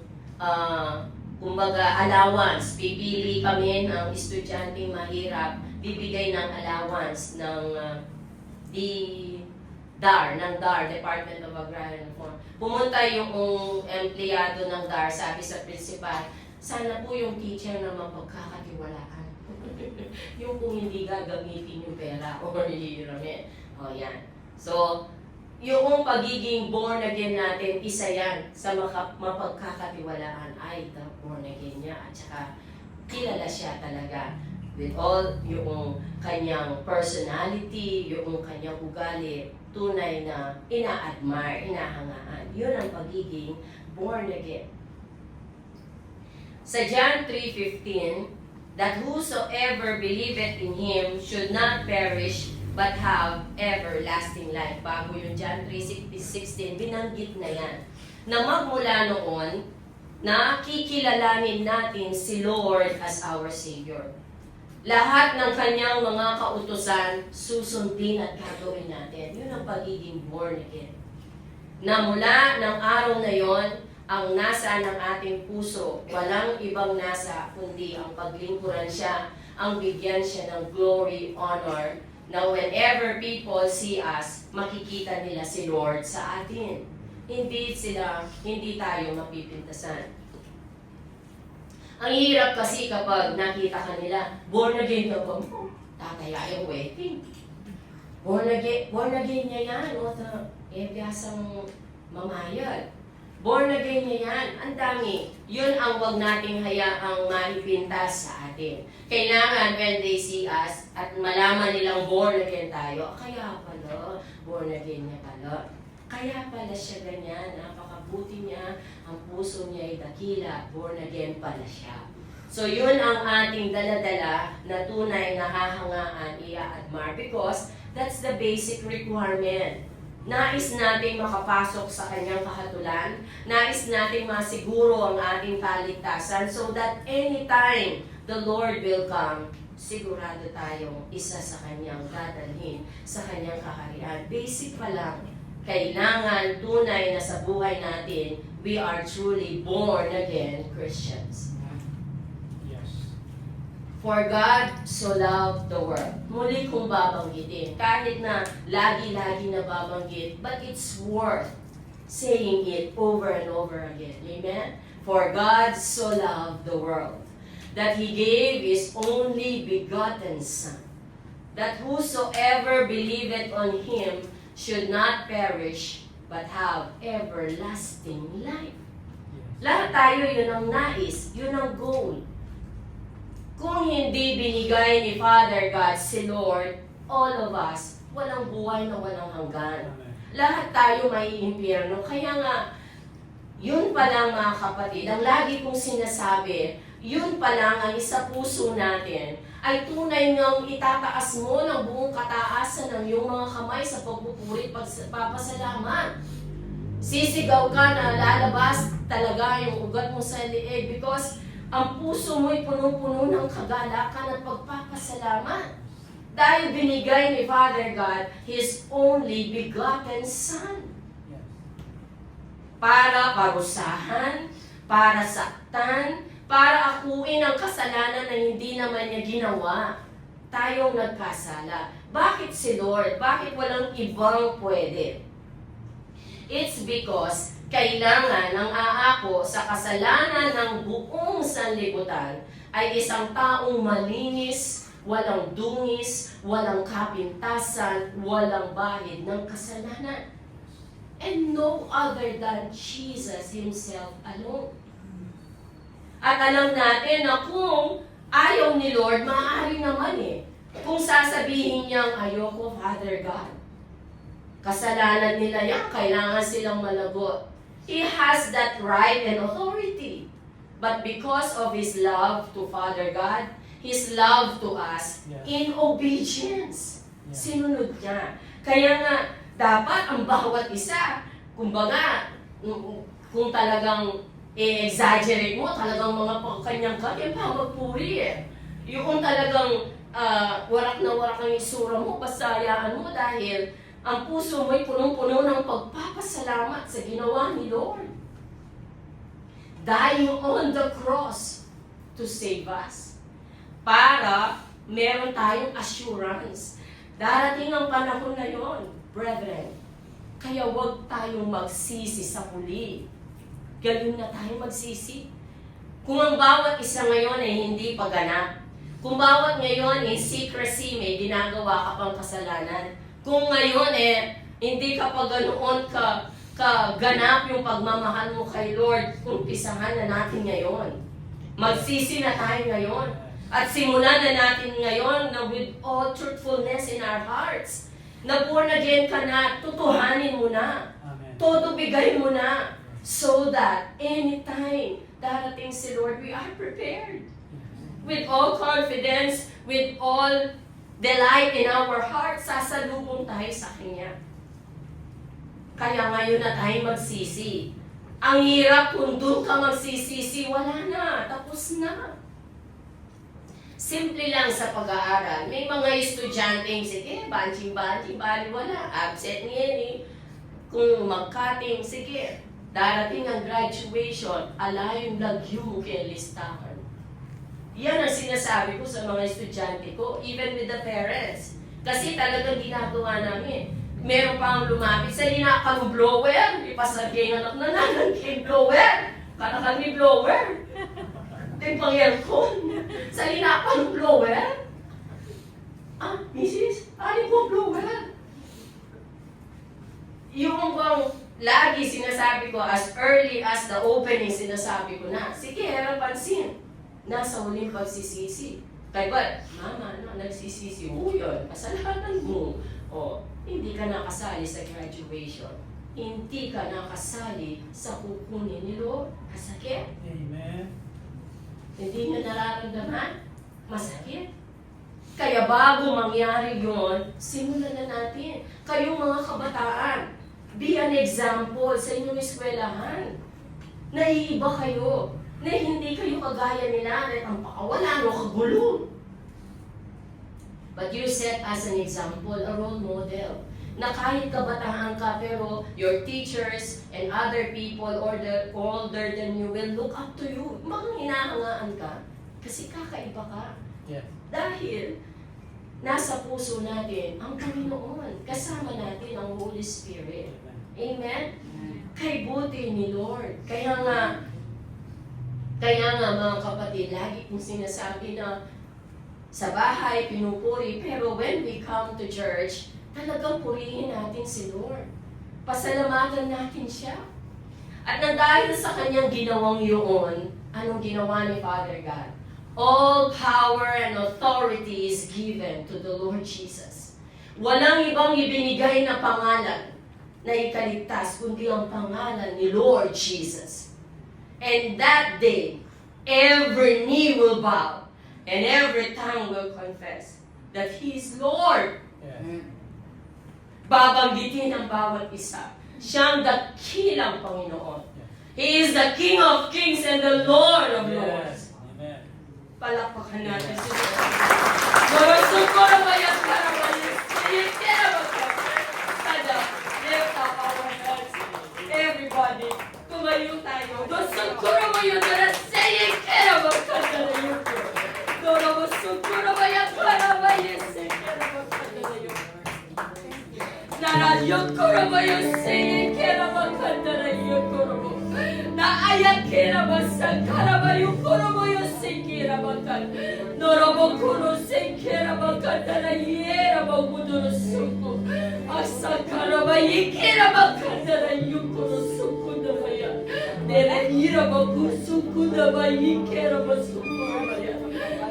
kumbaga allowance, pipili kami ng estudyanteng mahirap, bibigay ng allowance ng DAR, Department of Agrarian Reform. Pumunta yung empleyado ng DAR, sabi sa principal, sana po yung teacher na mapagkakatiwalaan. Yung kung hindi gagamitin yung pera or hihiramin. O yan. So, yung pagiging born again natin, isa yan sa mapagkakatiwalaan. Ay, the born again niya. At saka, kilala siya talaga with all yung kanyang personality, yung kanyang ugali, tunay na ina-admire, inahangaan. Yun ang pagiging born again. Sa John 3:15, that whosoever believeth in Him should not perish, but have everlasting life. Bago yung John 3:16, binanggit na yan. Na magmula noon, na kikilalanin natin si Lord as our Savior. Lahat ng kanyang mga kautusan, susundin at gagawin natin. Yun ang pagiging born again. Na mula ng araw na yon, ang nasa ng ating puso, walang ibang nasa, kundi ang paglingkuran siya, ang bigyan siya ng glory, honor, na whenever people see us, makikita nila si Lord sa atin. Hindi tayo mapipintasan. Ang hirap kasi kapag nakita ka nila, born again ka ba mo? Tataya yung wedding. Born again niya yan. Biyasang mamayad. Born again niya yan. Ang dami. Yun ang wag nating hayaang maipintas sa atin. Kailangan when they see us at malaman nilang born again tayo, kaya pala, born again niya pala. Kaya pala siya ganyan, napakabuti niya, ang puso niya ay dakila, born again pala siya. So yun ang ating daladala na tunay na hahangaan, i-admire, because that's the basic requirement. Nais nating makapasok sa kanyang kahatulan, nais nating masiguro ang ating kaligtasan so that anytime the Lord will come, sigurado tayong isa sa kanyang dadalhin sa kanyang kaharian. Basic pa lang, kailangan tunay na sa buhay natin, we are truly born again Christians. Yes. For God so loved the world. Muli kong babanggitin, kahit na lagi-lagi na babanggit, but it's worth saying it over and over again. Amen? For God so loved the world, that He gave His only begotten Son, that whosoever believeth on Him should not perish, but have everlasting life. Lahat tayo yun ang nais, yun ang goal. Kung hindi binigay ni Father God si Lord, all of us, walang buhay na walang hanggan. Lahat tayo may impyerno. Kaya nga, yun pa lang mga kapatid, ang lagi kong sinasabi, yun pa lang ang isa puso natin, ay tunay ngang itataas mo ng buong kataasan ng iyong mga kamay sa pagpupuri, pagpapasalamat. Sisigaw ka na lalabas talaga yung ugat mo sa liig because ang puso mo'y punong-puno ng kagalakan at pagpapasalamat. Dahil binigay ni Father God His only begotten Son. Para parusahan, para saktan, para akuin ang kasalanan na hindi naman niya ginawa. Tayong nagkasala. Bakit si Lord? Bakit walang ibang pwede? It's because kailangan ng aako sa kasalanan ng buong sanlibutan ay isang taong malinis, walang dungis, walang kapintasan, walang bahid ng kasalanan. And no other than Jesus Himself alone. At alam natin na kung ayaw ni Lord, maaari naman kung sasabihin niyang, ayoko, Father God. Kasalanan nila yan, kailangan silang malagot. He has that right and authority. But because of His love to Father God, His love to us, in obedience, sinunod niya. Kaya nga, dapat ang bawat isa, kumbaga, kung talagang i-exaggerate mo, talagang mga kanyang kanyang magpuri Yung talagang warak na warak ang isura mo, basta hayaan mo dahil ang puso mo'y punong-puno ng pagpapasalamat sa ginawa ni Lord. Dying on the cross to save us. Para meron tayong assurance. Darating ang panahon na yon, brethren. Kaya huwag tayong magsisi sa huli. Gayon na tayo magsisi. Kung ang bawat isa ngayon ay hindi paganap, kung bawat ngayon in secrecy may ginagawa ka pang kasalanan, kung ngayon Hindi kapag ganoon kaganap yung pagmamahal mo kay Lord, umpisahan na natin ngayon. Magsisi na tayo ngayon. At simulan na natin ngayon na with all truthfulness in our hearts. Na born again ka na, tutuhanin mo na. Amen. Todo bigay mo na. So that anytime darating si Lord, we are prepared. With all confidence, with all delight in our hearts, sasalubong tayo sa Kanya. Kaya ngayon na tayo magsisi. Ang hirap kung doon ka magsisisi, wala na, tapos na. Simple lang sa pag-aaral. May mga estudyanteng, sige, banching-banching, bali-wala, absent niyan. Kung mag-cutting, sige, darating ang graduation, ala yung lagyo mo kaya listahan. Yan ang sinasabi ko sa mga estudyante ko, even with the parents. Kasi talagang ginagawa namin. Meron pa ang lumapit sa linakang blower, ipasagay ng anak na nalang kay blower. Para kami blower. Ito yung pang-aircon. Sa linakang blower. Ah, misis, ano po blower? Yung bang lagi sinasabi ko, as early as the opening, sinasabi ko na, sige, harap pansin. Nasa huling pagsisisi. Kaya ba, mama, nagsisisi mo yun. Kasalanan mo. O, hindi ka nakasali sa graduation. Hindi ka nakasali sa kukunin ni Lord. Masakit? Amen. Hindi nyo nararamdaman? Masakit? Kaya bago mangyari yun, simulan na natin. Kayong mga kabataan, be an example sa inyong eskwelahan. Naiiba kayo. Na hindi kayo kagaya nila at ang pakawalan o kagulo. But you set as an example, a role model. Na kahit kabataan ka, pero your teachers and other people older than you will look up to you. Mga hinahangaan ka. Kasi kakaiba ka. Yes. Dahil nasa puso natin ang Panginoon. Kasama natin ang Holy Spirit. Amen? Kay buti ni Lord. Kaya nga mga kapatid, lagi kong sinasabi na sa bahay, pinupuri, pero when we come to church, talagang purihin natin si Lord. Pasalamatan natin siya. At nang dahil sa kanyang ginawang yun, anong ginawa ni Father God? All power and authority is given to the Lord Jesus. Walang ibang ibinigay na pangalan na ikaligtas, kundi ang pangalan ni Lord Jesus. And that day, every knee will bow and every tongue will confess that He is Lord. Yes. Babanggitin ang bawat isa. Siyang dakilang Panginoon. He is the King of Kings and the Lord of Lords. Yes. Amen. Palakpakan natin si Lord. Morosukoro maya karamaya. Kaya magkakasada. Lift up our hands. Everybody. Tumayo tayo. Morosukoro maya karamaya. Kaya magkakasada. Morosukoro maya karamaya. Kaya magkakasada. Narayokoro maya. Kaya magkakasada. Naayakera masakara mayukoro moyo sekera makan. Norobokoro sekera makan na yera magudoro suko. Asakara mayikera makan na yukoro suko na maya. Nera yera magusuko na mayikera masuko maya.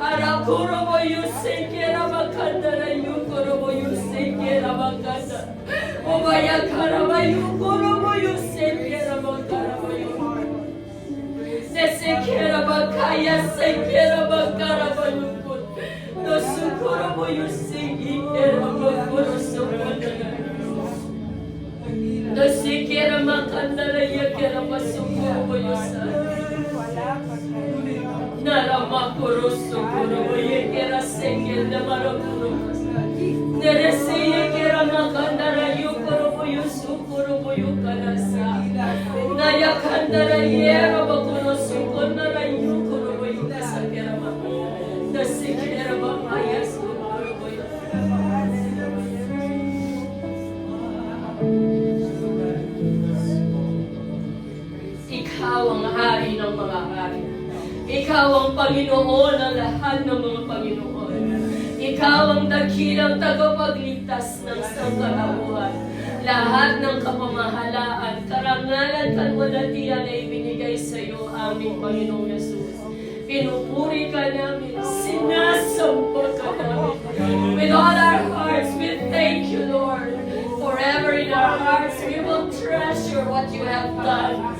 Arakoro moyo sekera makan na yukoro moyo sekera makan. Omaya kara mayukoro moyo sekera makan mayo. Sekera bakaya, sekera bakara bayukun. No sukuro mo yung sigi, kera bakuro sukundala. No sekera makandala ya kera masukuro mo yung sa. Naramakuro sukuro mo yung kera sekera marakuro. Neresiye kera makandala yukuro mo yung sukuro mo yung kanasa. Nayakandala yera bakuro sukundala yukuro mo yung kasakera makaya. Nasikera makaya sukuro mo yung. Ikaw ang hari ng mga hari. Ikaw ang Panginoon ng lahat ng mga Panginoon. Ikaw ang dakilang tagapagligtas ng sangkatauhan. Lahat ng kapamahalaan, karangalan, kalwalhatian ay binigay sa iyo, aming Panginoong Yesus. Pinupuri ka namin, sinasamba ka namin. With all our hearts, we thank you, Lord. Forever in our hearts, we will treasure what you have done.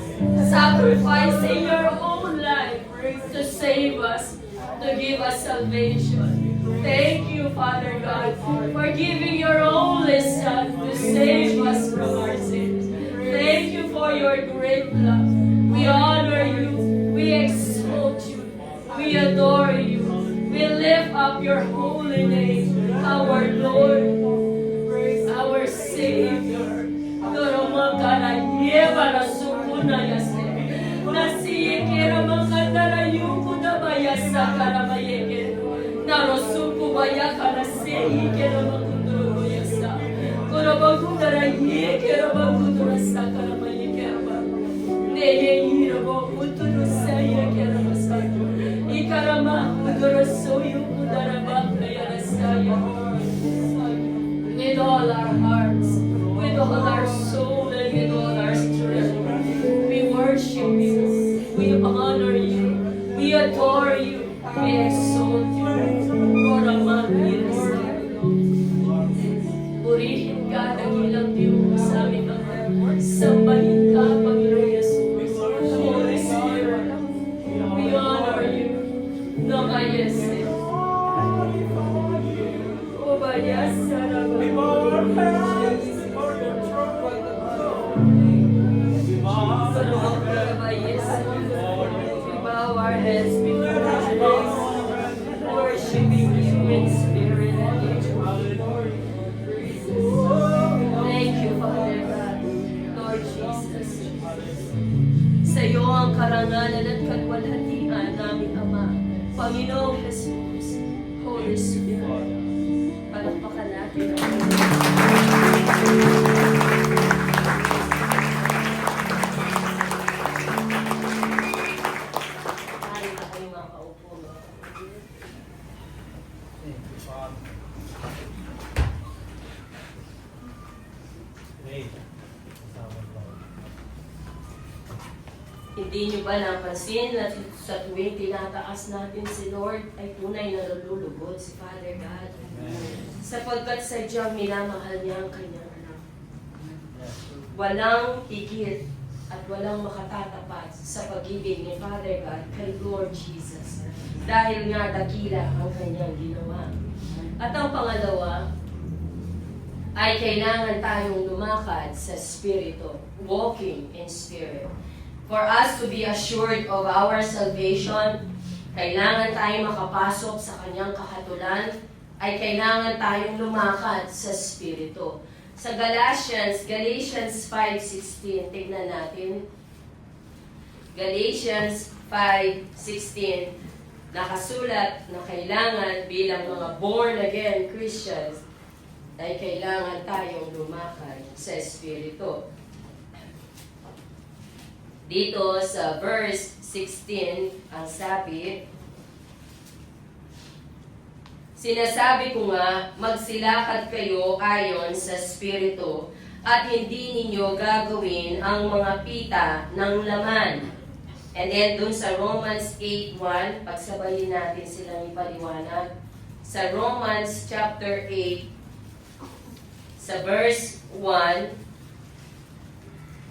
Sacrificing your own life to save us, to give us salvation. Thank you, Father God, for giving your only Son to save us from our sins. Thank you for your great love. We honor you. We exalt you. We adore you. We lift up your holy name, our Lord, our Savior. Narosuku baya kana sehi kera makunduru boyasa. Koro bakundara ye kera bakundura sakara maye kera ba. Neye hiro bo kunduru saya kera masaya. Ikarama kundura soyu kundara bakaya rasaya. With all our hearts, with all our soul, and with all our strength, we worship you, we honor you, we adore you, we exalt you. Purihin ka, dakilang Diyos sa aming Ama. Sambahin ka, Panginoon Yesus. Holy Spirit, we honor you. Namayese. Obayasa na ba? We bow our heads before your throne. We bow our heads before your throne. Worshiping you in spirit and in truth. Thank you, Father God, Lord Jesus. Sa iyo ang karangalan at kalwalhatian naming Ama, Panginoong Jesus, Holy Spirit. Palakpakan natin ang Hindi niyo ba napansin na sa tuwing tinataas natin si Lord ay tunay na nalulugod si Father God? Sapagkat sadyang minamahal niya ang kanyang anak. Walang higit at walang makatatapat sa pag-ibig ni Father God kay Lord Jesus. Dahil nga dakila ang kanyang ginawa. At ang pangalawa, ay kailangan tayong lumakad sa Espiritu, walking in Spirit. For us to be assured of our salvation, kailangan tayong makapasok sa kanyang kahatulan, ay kailangan tayong lumakad sa Espiritu. Sa Galatians 5:16, tignan natin. Galatians 5:16, nakasulat na kailangan bilang mga born-again Christians, ay kailangan tayong lumakad sa Espiritu. Dito sa verse 16, ang sabi, sinasabi ko nga, magsilakad kayo ayon sa Espiritu, at hindi ninyo gagawin ang mga pita ng laman. And then dun sa Romans 8:1, pagsabayin natin silang ipaliwanag. Sa Romans chapter 8, sa verse 1,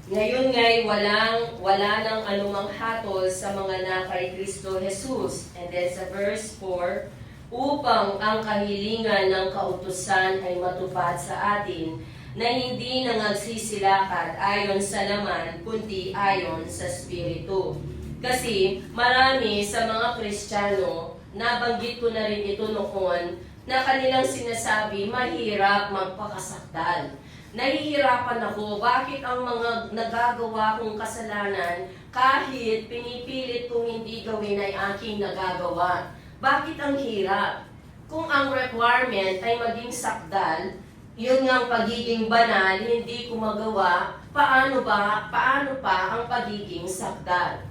ngayon nga'y wala nang anumang hatol sa mga na kay Kristo Jesus. And then sa verse 4, upang ang kahilingan ng kautusan ay matupad sa atin, na hindi nangagsisilakad ayon sa laman, kundi ayon sa Espiritu. Kasi marami sa mga Kristiyano, nabanggit ko na rin ito noon, na kanilang sinasabi, mahirap magpakasakdal. Nahihirapan ako, bakit ang mga nagagawa kong kasalanan, kahit pinipilit kong hindi gawin ay aking nagagawa? Bakit ang hirap? Kung ang requirement ay maging sakdal, yun nga ang pagiging banal, hindi ko magawa, paano pa ang pagiging sakdal?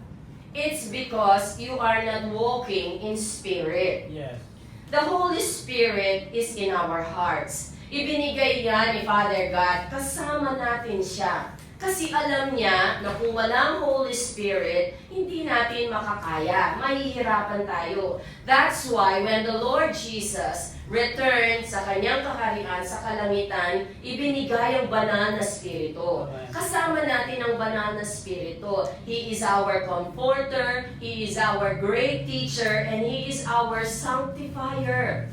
It's because you are not walking in spirit. Yes. The Holy Spirit is in our hearts. Ibinigay yan ni Father God, kasama natin siya. Kasi alam niya na kung walang Holy Spirit, hindi natin makakaya. Mahihirapan tayo. That's why when the Lord Jesus returned sa kanyang kaharian sa kalangitan, ibinigay ang banal na Espiritu. Kasama natin ang banal na Espiritu. He is our comforter, He is our great teacher, and He is our sanctifier.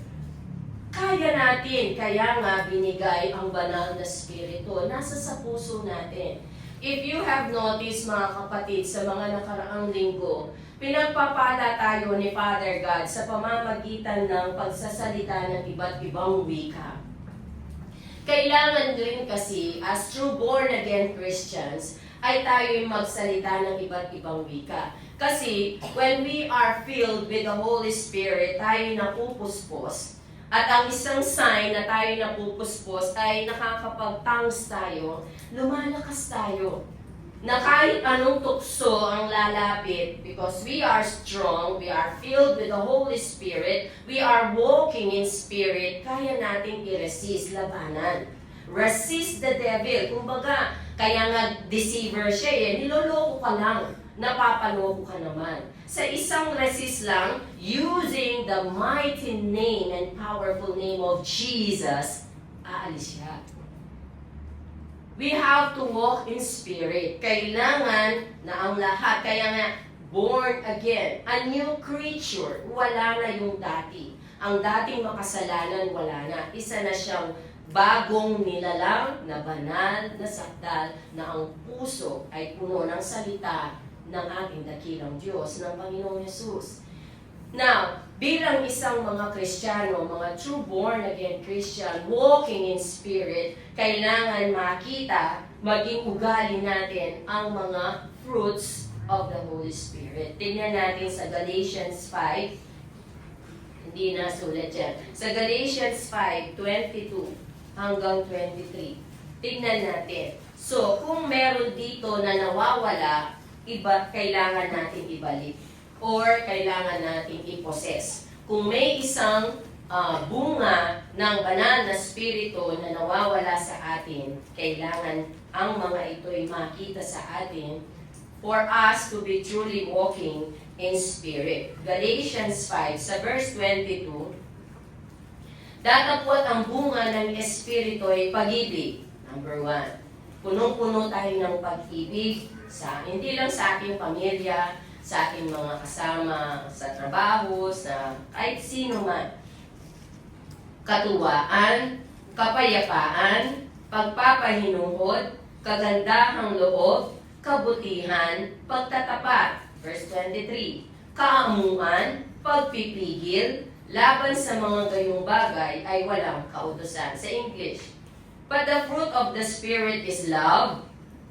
Kaya natin, kaya nga binigay ang banal na Espiritu. Nasa sa puso natin. If you have noticed, mga kapatid, sa mga nakaraang linggo, pinagpapala tayo ni Father God sa pamamagitan ng pagsasalita ng iba't ibang wika. Kailangan rin kasi, as true born-again Christians, ay tayo'y magsalita ng iba't ibang wika. Kasi, when we are filled with the Holy Spirit, tayo napupuspos. At ang isang sign na tayo napupuspos ay nakakapag-tongues tayo, lumalakas tayo. Na kahit anong tukso ang lalapit, because we are strong, we are filled with the Holy Spirit, we are walking in Spirit, kaya nating i-resist, labanan. Resist the devil. Kumbaga, kaya nga deceiver siya eh, niloloko ka lang, napapaloko ka naman. Sa isang resist lang, using the mighty name and powerful name of Jesus, aalis siya. We have to walk in spirit. Kailangan na ang lahat, kaya nga, born again, a new creature, wala na yung dati. Ang dating makasalanan, wala na. Isa na siyang bagong nilalang na banal na sakdal na ang puso ay puno ng salita ng ating dakilang Diyos, ng Panginoong Yesus. Now, bilang isang mga Kristiyano, mga true born-again Christian, walking in spirit, kailangan makita, maging ugali natin ang mga fruits of the Holy Spirit. Tingnan natin sa Galatians 5, hindi na sulat yan. Sa Galatians 5:22 hanggang 23. Tingnan natin. So, kung meron dito na nawawala, kailangan natin ibalik or kailangan natin i-possess. Kung may isang bunga ng banal na spirito na nawawala sa atin, kailangan ang mga ito ay makita sa atin for us to be truly walking in spirit. Galatians 5, sa verse 22, datapot ang bunga ng espiritu ay pag-ibig. Number 1. Punong-puno tayo ng pag-ibig, hindi lang sa ating pamilya, sa ating mga kasama, sa trabaho, sa kahit sino man. Katuwaan, kapayapaan, pagpapahinuhod, kagandahang loob, kabutihan, pagtatapat. Verse 23. Kaamuan, pagpipigil, laban sa mga gayong bagay ay walang kautusan. Sa English. But the fruit of the Spirit is love,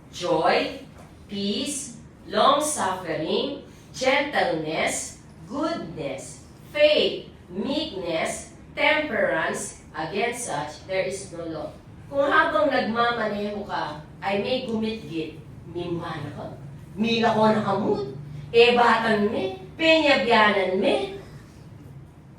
joy, peace, long-suffering, gentleness, goodness, faith, meekness, temperance. Against such, there is no law. Kung habang nagmamaneho ka, ay may gumitgit, mimana ka, mila ko na kamut, batan me, penyabyanan me,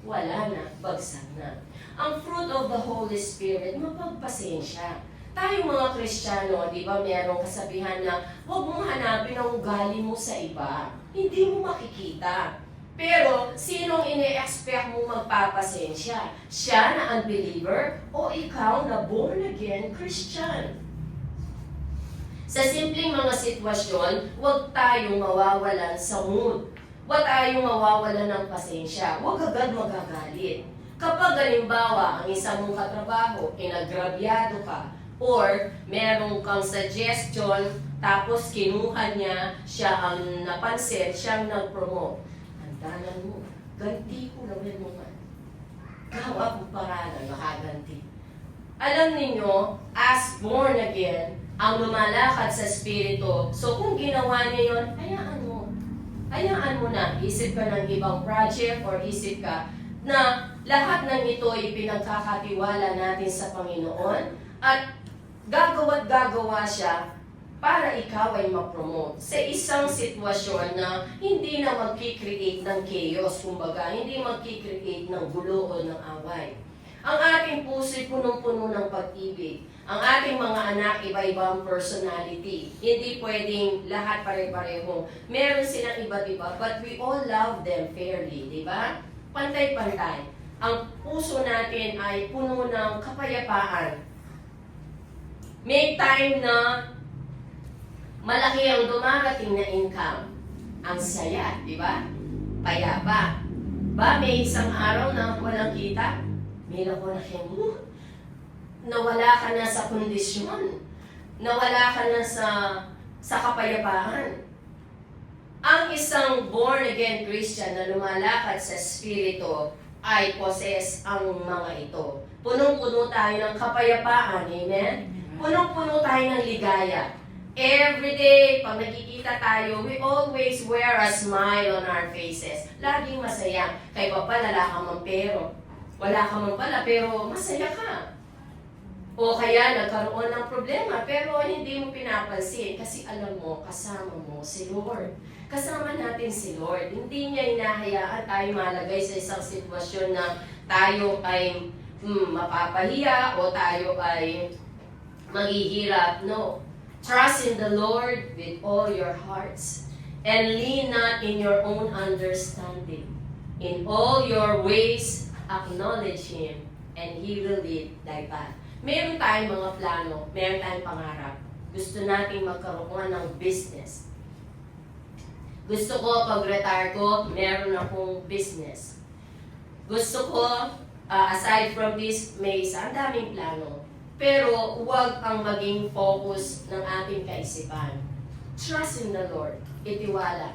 wala na, bagsak na. Ang fruit of the Holy Spirit, mapagpasensya. Tayong mga Kristiyano, di ba, mayroong kasabihan na huwag mong hanapin ang ugali mo sa iba. Hindi mo makikita. Pero, sinong ine-expect mo magpapasensya? Siya na unbeliever o ikaw na born-again Christian? Sa simpleng mga sitwasyon, huwag tayong mawawalan sa mood. Huwag tayong mawawalan ng pasensya. Huwag agad magagalit. Kapag halimbawa, ang isang mong katrabaho, inagrabyado ka, or merong kang suggestion, tapos kinuha niya, siya ang napansin, siyang nag-promote. Handanan mo, ganti ko gawin mo man. Gawa mo paralan, makaganti. Alam ninyo, as born again, ang lumalakad sa Espiritu, so kung ginawa niya yun, hayaan mo na, isip ka ng ibang project or isip ka na lahat ng ito ay pinagkakatiwala natin sa Panginoon at gagawa't-gagawa siya para ikaw ay ma-promote sa isang sitwasyon na hindi na magkikreate ng chaos, kumbaga, hindi magkikreate ng gulo o ng away. Ang ating puso'y punong-puno ng pag-ibig. Ang ating mga anak, iba-ibang personality. Hindi pwedeng lahat pare-pareho. Meron silang iba't iba, but we all love them fairly, di ba? Pantay-pantay. Ang puso natin ay puno ng kapayapaan. May time na malaki ang dumarating na income. Ang saya, di ba? Payapa. Ba, may isang araw na walang kita? Meron ko na kayo. Nawala ka na sa kondisyon. Nawala ka na sa kapayapaan. Ang isang born-again Christian na lumalakad sa Espiritu ay possess ang mga ito. Punong-puno tayo ng kapayapaan. Amen? Punong-puno tayo ng ligaya. Every day, pag nakikita tayo, we always wear a smile on our faces. Laging masaya. Kay papa, wala ka man pero. Wala ka man pala, pero masaya ka. O kaya nagkaroon ng problema, pero hindi mo pinapansin kasi alam mo, kasama mo si Lord. Kasama natin si Lord. Hindi niya hinahayaan tayo malagay sa isang sitwasyon na tayo ay mapapahiya o tayo ay maghihirap. No. Trust in the Lord with all your hearts and lean not in your own understanding. In all your ways, acknowledge Him and He will lead thy path. Meron tayong mga plano, meron tayong pangarap. Gusto nating magkaroon ng business. Gusto ko, pag-retire ko, meron akong business. Gusto ko, aside from this, may isang daming plano. Pero huwag ang maging focus ng ating kaisipan. Trust in the Lord. Itiwala.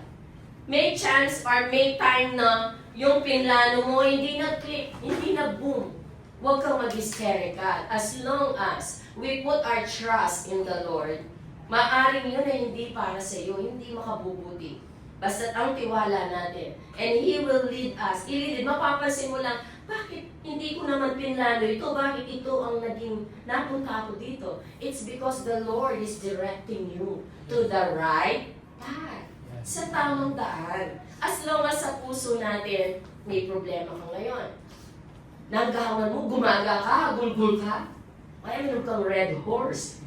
May chance or may time na yung pinlano mo hindi nag-click, hindi nag-boom. Huwag kang mag-hysterical. As long as we put our trust in the Lord, maaring yun ay hindi para sa iyo, hindi makabubuti. Basta't ang tiwala natin. And He will lead us. I-lead. Mapapansin mo lang, bakit hindi ko naman pinlano ito? Bakit ito ang naging napunta ako dito? It's because the Lord is directing you to the right path. Sa tamang daan. As long as sa puso natin, may problema ka ngayon. Naggawan mo, gumaga ka, gulgul ka. Kaya meron kang red horse.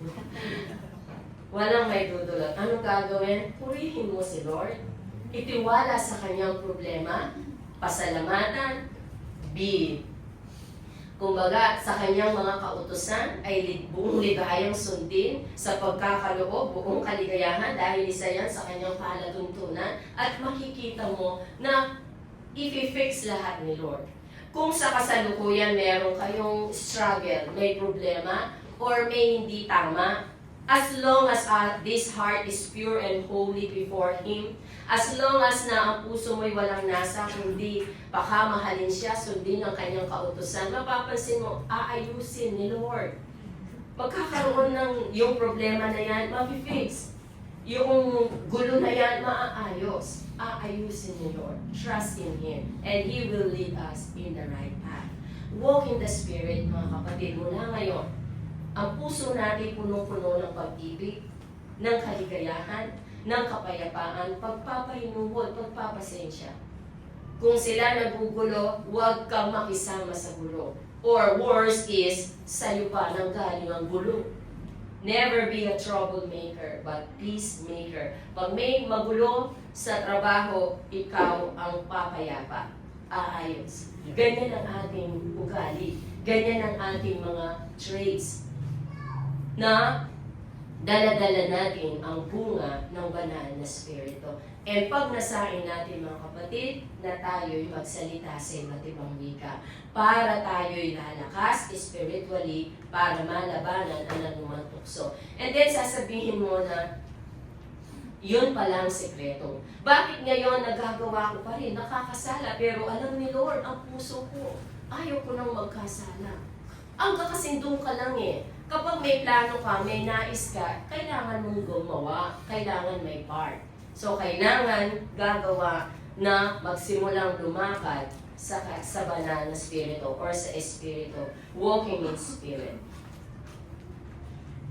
Walang may dudulot. Anong gagawin? Purihin mo si Lord. Itiwala sa kanyang problema. Pasalamatan. Kumbaga, sa kanyang mga kautusan ay buong ligayang sundin sa pagkakaloob, buong kaligayahan dahil isa yan sa kanyang palatuntunan at makikita mo na i-fix lahat ni Lord. Kung sa kasalukuyan meron kayong struggle, may problema, or may hindi tama, as long as this heart is pure and holy before Him, as long as na ang puso mo'y walang nasa, kundi baka mahalin siya, sundin ang kanyang kautusan, mapapansin mo, aayusin ni Lord. Pagkakaroon ng yung problema na yan, ma-fix. Yung gulo na yan, maaayos. Aayusin ni Lord. Trust in Him. And He will lead us in the right path. Walk in the Spirit, mga kapatid, mula ngayon. Ang puso natin punong-puno ng pag-ibig, ng kaligayahan, ng kapayapaan, pagpapahinuhod, pagpapasensya. Kung sila nagugulo, huwag kang makisama sa gulo. Or worse is, sa'yo pa nang galing ang gulo. Never be a troublemaker, but peacemaker. Pag may magulo sa trabaho, ikaw ang papayapa. Aayos. Ganyan ang ating ugali. Ganyan ang ating mga traits na dala-dala natin ang bunga ng banal na spirito. And pag nasain natin, mga kapatid, na tayo'y magsalita sa iba't ibang wika para tayo'y lalakas spiritually para malabanan ang anumang tukso. And then sasabihin mo na yun palang sekreto. Bakit ngayon nagagawa ko pa rin? Nakakasala, pero alam ni Lord, ang puso ko, ayaw ko nang magkasala. Ang kakasindong ka lang eh. Kapag may plano ka, may nais ka, kailangan mong gumawa, kailangan may part. So, kailangan gagawa na magsimulang lumakad sa banal na spirito or sa espiritu, walking in spirit.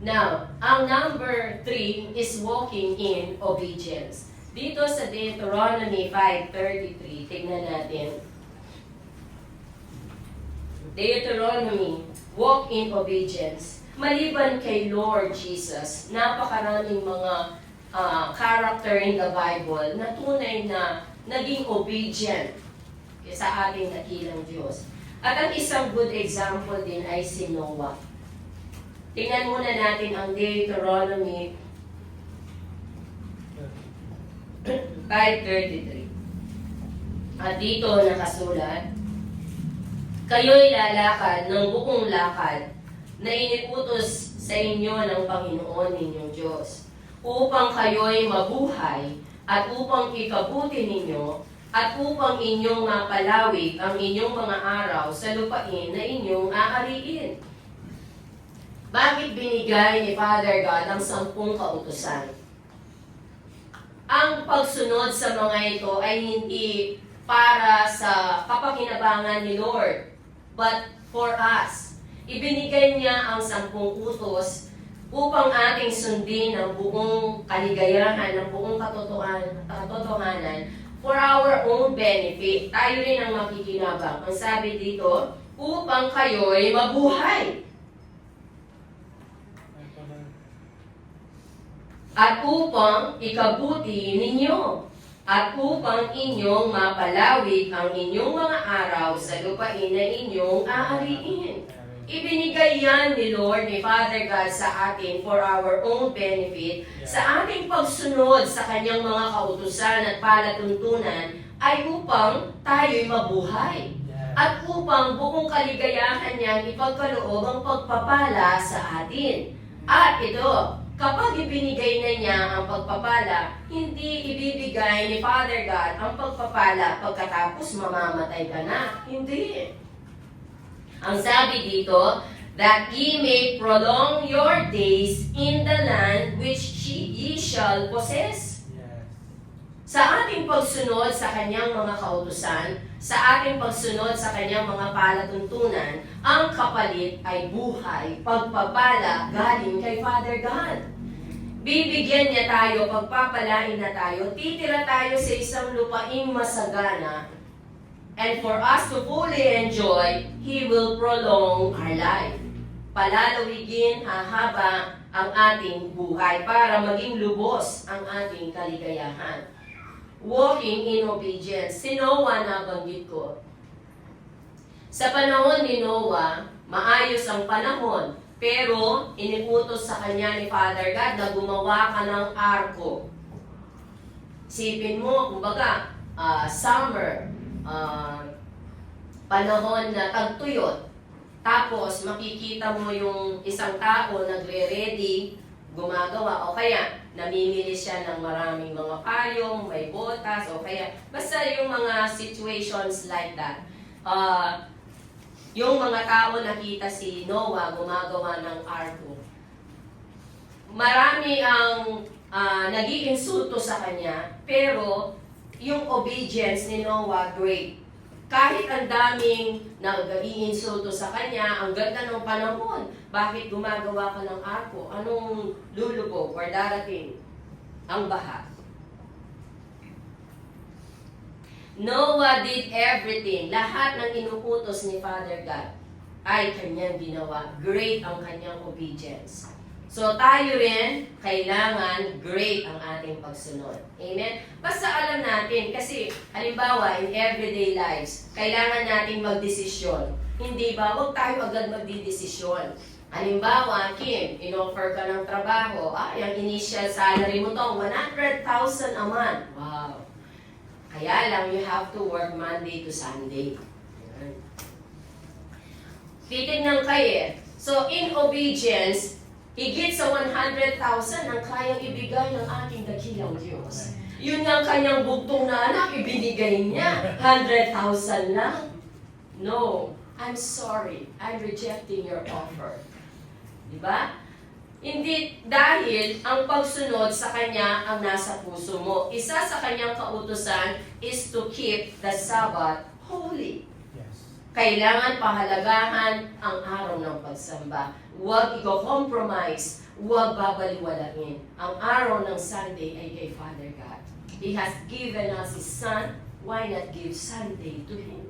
Now, ang number 3 is walking in obedience. Dito sa Deuteronomy 5:33, tignan natin. Deuteronomy, walk in obedience. Maliban kay Lord Jesus, napakaraming mga character in the Bible na tunay na naging obedient sa ating dakilang Diyos. At ang isang good example din ay si Noah. Tingnan muna natin ang Deuteronomy 5:33. At dito nakasulat, kayo'y lalakad ng buong lakad na iniutos sa inyo ng Panginoon ninyong Diyos, upang kayo'y mabuhay at upang ikabuti ninyo at upang inyong mapalawig ang inyong mga araw sa lupain na inyong aariin. Bakit binigay ni Father God ang 10 kautusan? Ang pagsunod sa mga ito ay hindi para sa kapakinabangan ni Lord, but for us. Ibinigay niya ang 10 utos upang ating sundin ang buong kaligayahan, ang buong katotohanan for our own benefit. Tayo rin ang makikinabang. Ang sabi dito, upang kayo'y mabuhay. At upang ikabuti ninyo. At upang inyong mapalawig ang inyong mga araw sa lupain na inyong aariin. Ibinigay yan ni Lord, ni Father God sa atin for our own benefit, sa ating pagsunod sa kanyang mga kautusan at palatuntunan ay upang tayo'y mabuhay. At upang buong kaligayahan niyang ipagkaloob ang pagpapala sa atin. At ito, kapag ibinigay na niya ang pagpapala, hindi ibibigay ni Father God ang pagpapala pagkatapos mamamatay ka na. Hindi. Ang sabi dito, that ye may prolong your days in the land which ye shall possess. Sa ating pagsunod sa kanyang mga kautusan, sa ating pagsunod sa kanyang mga palatuntunan, ang kapalit ay buhay, pagpapala galing kay Father God. Bibigyan niya tayo, pagpapalain na tayo, titira tayo sa isang lupaing masagana. And for us to fully enjoy, He will prolong our life. Palalawigin, hahaba ang ating buhay para maging lubos ang ating kaligayahan. Walking in obedience. Si Noah nabanggit ko. Sa panahon ni Noah, maayos ang panahon. Pero iniutos sa kanya ni Father God na gumawa ka ng arko. Sipin mo, kumbaga, summer, panahon na tagtuyot. Tapos makikita mo yung isang tao nagre-ready, gumagawa, o kaya namimili siya ng maraming mga payong, may botas, o kaya basta yung mga situations like that. Yung mga tao nakita si Noah gumagawa ng arko. Marami ang nag-iinsulto sa kanya, pero yung obedience ni Noah, great. Kahit ang daming nag-iinsulto sa kanya, ang ganda ng panahon, bakit gumagawa ka ng arko? Anong lulubog or darating? Ang baha. Noah did everything. Lahat ng inuutos ni Father God ay kanyang ginawa. Great ang kanyang obedience. So tayo rin, kailangan great ang ating pagsunod. Amen? Basta alam natin, kasi halimbawa in everyday lives, kailangan natin magdesisyon. Hindi ba? Huwag tayo agad magdidesisyon. Halimbawa, Kim, in-offer ka ng trabaho, yung initial salary mo to, 100,000 a month. Wow! Kaya lang, you have to work Monday to Sunday. Titignan kayo. So, in obedience, higit sa 100,000 ang kayang ibigay ng ating dakilang Diyos. Yun ang kanyang bugtong na anak, ibinigay niya. 100,000 lang. No, I'm sorry. I'm rejecting your offer. Diba? Hindi dahil ang pagsunod sa Kanya ang nasa puso mo. Isa sa Kanyang kautusan is to keep the Sabbath holy. Yes. Kailangan pahalagahan ang araw ng pagsamba. Huwag i-compromise, huwag babaliwalain. Ang araw ng Sunday ay kay Father God. He has given us His Son, why not give Sunday to Him?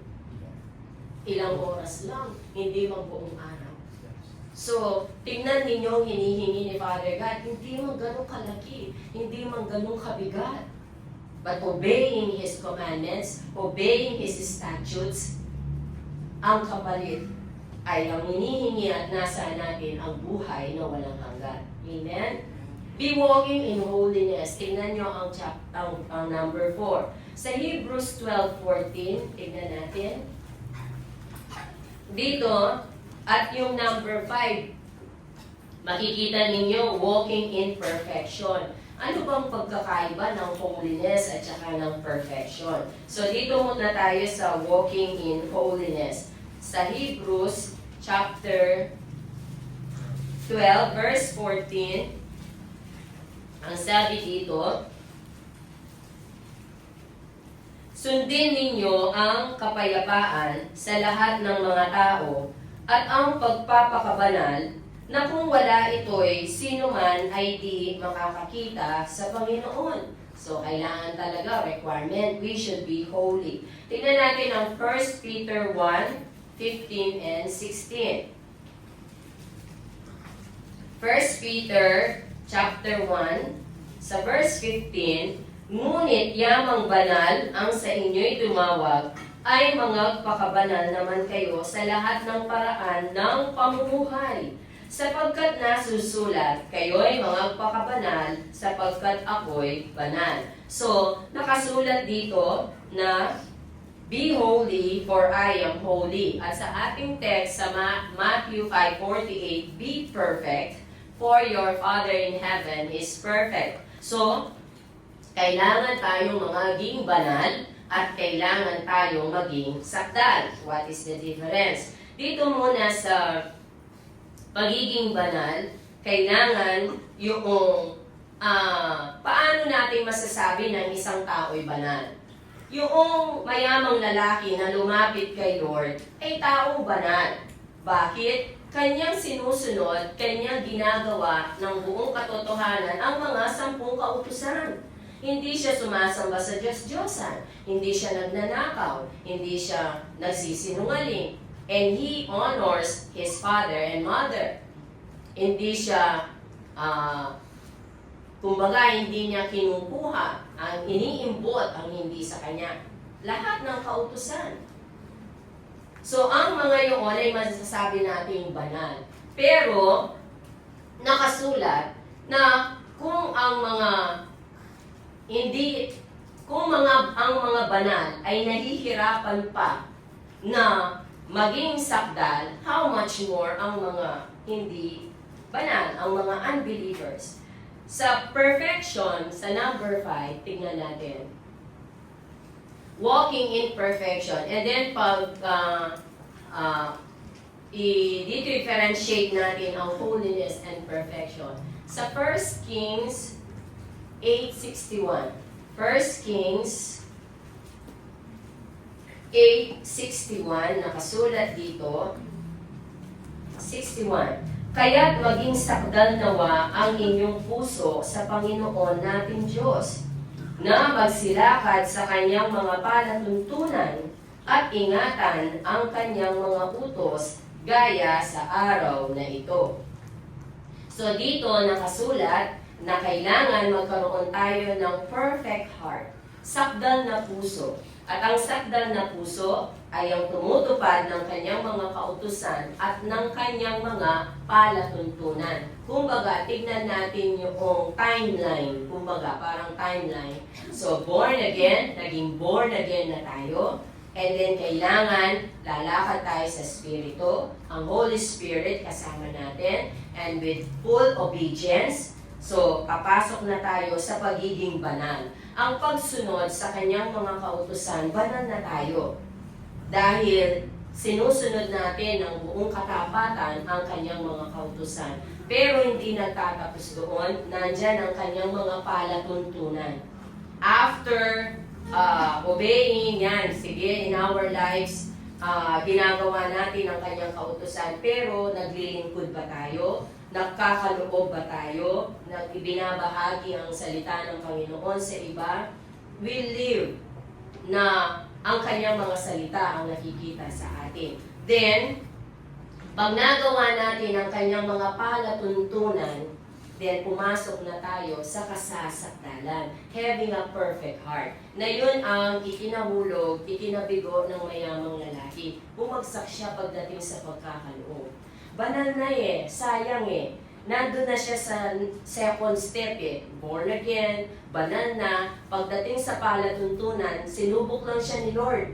ilang oras lang, hindi magbuong araw. So, tingnan ninyo ang hinihingi ni Father God, hindi man ganun kalaki, hindi man ganun kabigat. But obeying His commandments, obeying His statutes, ang kapalit ay ang hinihingi at nasa natin ang buhay na walang hanggan. Amen? Be walking in holiness. Tingnan nyo ang number 4. Sa Hebrews 12:14, tingnan natin. Dito, at yung number 5, makikita ninyo, walking in perfection. Ano bang pagkakaiba ng holiness at saka ng perfection? So dito muna tayo sa walking in holiness. Sa Hebrews chapter 12 verse 14, ang sabi dito, sundin ninyo ang kapayapaan sa lahat ng mga tao at ang pagpapakabanal na kung wala ito'y sino man ay di makakakita sa Panginoon. So, kailangan talaga, requirement, we should be holy. Tingnan natin ang 1 Peter 1:15 and 16. 1 Peter chapter 1, sa verse 15, ngunit yamang banal ang sa inyo'y tumawag, ay mga pakabanal naman kayo sa lahat ng paraan ng pamumuhay. Sapagkat nasusulat, kayo'y mga pakabanal, sapagkat ako'y banal. So, nakasulat dito na, be holy, for I am holy. At sa ating text sa Matthew 5:48, be perfect, for your Father in heaven is perfect. So, kailangan tayong maging banal at kailangan tayong maging sakdal. What is the difference? Dito muna sa pagiging banal, kailangan yung paano natin masasabi na isang tao'y banal. Yung mayamang lalaki na lumapit kay Lord ay taong banal. Bakit? Kanyang sinusunod, kanyang ginagawa ng buong katotohanan ang mga 10 kautusan. Hindi siya sumasamba sa Diyos-Diyosan, hindi siya nagnanakaw, hindi siya nagsisinungaling, and he honors his father and mother. Hindi siya, kumbaga, hindi niya kinukuha, ang iniimbot ang hindi sa kanya. Lahat ng kautusan. So, ang mga yun ay masasabi natin banal. Pero, nakasulat na kung ang mga ang mga banal ay nahihirapan pa na maging sakdal, how much more ang mga hindi banal, ang mga unbelievers. Sa perfection, sa number 5, tingnan natin. Walking in perfection. And then pag dito differentiate natin ang holiness and perfection. Sa 1 Kings 8:61. 1 Kings 8:61, nakasulat dito. 61. Kaya't maging sakdal nawa ang inyong puso sa Panginoon nating Diyos, na magsilakad sa kanyang mga palatuntunan at ingatan ang kanyang mga utos gaya sa araw na ito. So dito nakasulat na kailangan magkaroon tayo ng perfect heart, sakdal na puso. At ang sakdal na puso ay ang tumutupad ng kanyang mga kautusan at ng kanyang mga palatuntunan. Kumbaga, tignan natin yung timeline. Kumbaga, parang timeline. So, born again, naging born again na tayo. And then, kailangan lalakad tayo sa Espiritu. Ang Holy Spirit kasama natin. And with full obedience, so, papasok na tayo sa pagiging banal. Ang pagsunod sa kanyang mga kautusan, banal na tayo. Dahil sinusunod natin ng buong katapatan ang kanyang mga kautusan. Pero hindi nagtatapos doon, nandyan ang kanyang mga palatuntunan. After obeying yan, sige, in our lives, ginagawa natin ang kanyang kautusan, pero naglilingkod ba tayo? Nagkakaloob ba tayo? Ibinabahagi ang salita ng Panginoon sa iba? We live na Ang kanyang mga salita ang nakikita sa atin. Then, pag nagawa natin ang kanyang mga palatuntunan, then pumasok na tayo sa kasasakdalan, having a perfect heart. Na yun ang ikinahulog, ikinabigo ng mayamang lalaki. Bumagsak siya pagdating sa pagkakaloob. Banal na sayang Nandun na siya sa second step born again, banal na, pagdating sa palatuntunan, sinubok lang siya ni Lord.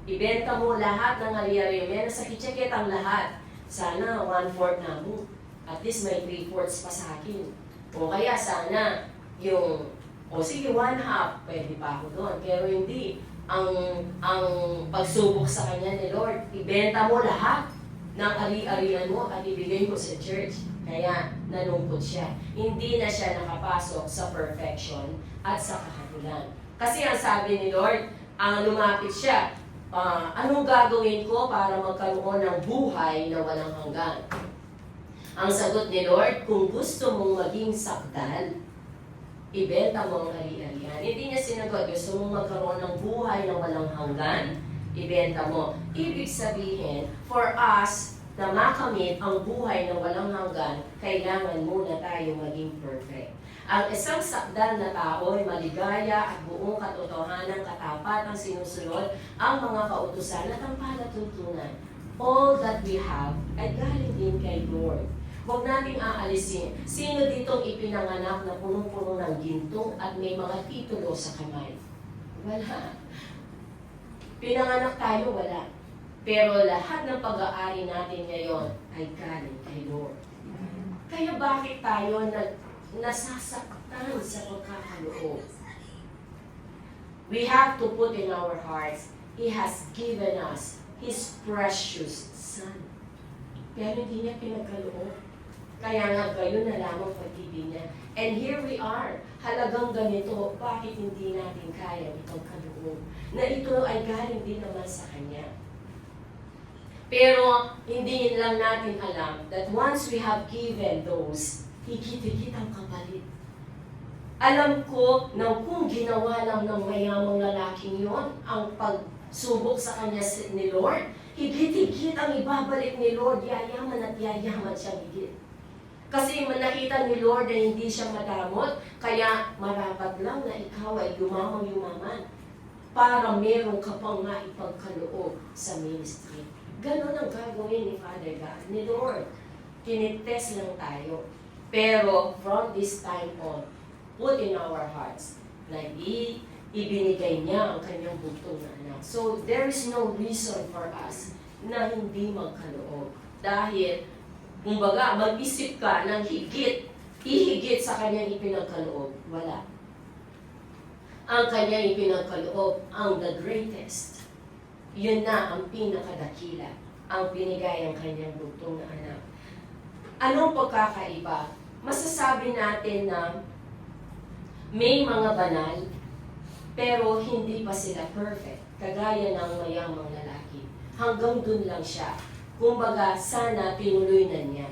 Ibenta mo lahat ng ari-ari, may nasa kitcheket ang lahat. Sana 1/4 na mo. At least may 3/4 pa sa akin. O kaya sana yung, sige 1/2, pwede pa ako doon. Pero hindi. Ang pagsubok sa kanya ni Lord, ibenta mo lahat ng ari-arian mo at ibigay mo sa church. Kaya nalungkot siya. Hindi na siya nakapasok sa perfection at sa kahatulan. Kasi ang sabi ni Lord, ang lumapit siya, anong gagawin ko para magkaroon ng buhay na walang hanggan? Ang sagot ni Lord, kung gusto mong maging sakdal, ibenta mo ang ari-arian. Hindi niya sinagot, gusto mong magkaroon ng buhay na walang hanggan, ibenta mo. Ibig sabihin, for us, na makamit ang buhay na walang hanggan, kailangan muna tayo maging perfect. Ang isang sakdal na tao ay maligaya at buong katotohanan katapat ang sinusunod ang mga kautusan at ang palatuntunan. All that we have ay galing din kay Lord. Huwag nating aalisin. Sino ditong ipinanganak na punong-puno ng ginto at may mga titulo sa kamay? Wala. Pinanganak tayo, wala. Pero lahat ng pag-aari natin ngayon ay galing kay Lord. Kaya bakit tayo nasasaktan sa pagkakaloob? We have to put in our hearts, He has given us His precious Son. Pero hindi niya pinagkaloob. Kaya nga gayon na lamang pag-ibig niya. And here we are, halagang ganito, bakit hindi natin kaya ipagkaloob? Na ito ay galing din naman sa Kanya. Pero hindi lang natin alam that once we have given those, higit-higit ang kapalit. Alam ko na kung ginawa lang ng mayamang lalaking yon ang pagsubok sa kanya ni Lord, higit-higit ang ibabalik ni Lord, yayaman at yayaman siyang higit. Kasi nakita ni Lord na hindi siya madamot, kaya marapat lang na ikaw ay yumaman para meron ka pang maipagkaloob sa ministry. Ganon ang gagawin ni Father God, ni Lord. Tinitest lang tayo. Pero from this time on, put in our hearts na ibinigay niya ang kanyang bugtong na anak. So there is no reason for us na hindi magkaloob. Dahil, kumbaga, mag-isip ka ng ihigit sa kanyang ipinagkaloob. Wala. Ang kanyang ipinagkaloob, ang the greatest. Yun na ang pinakadakila, ang binigay ang kanyang bugtong na anak. Anong pagkakaiba? Masasabi natin na may mga banal, pero hindi pa sila perfect. Kagaya ng mayamang lalaki. Hanggang dun lang siya. Kumbaga, sana tinuloy na niya.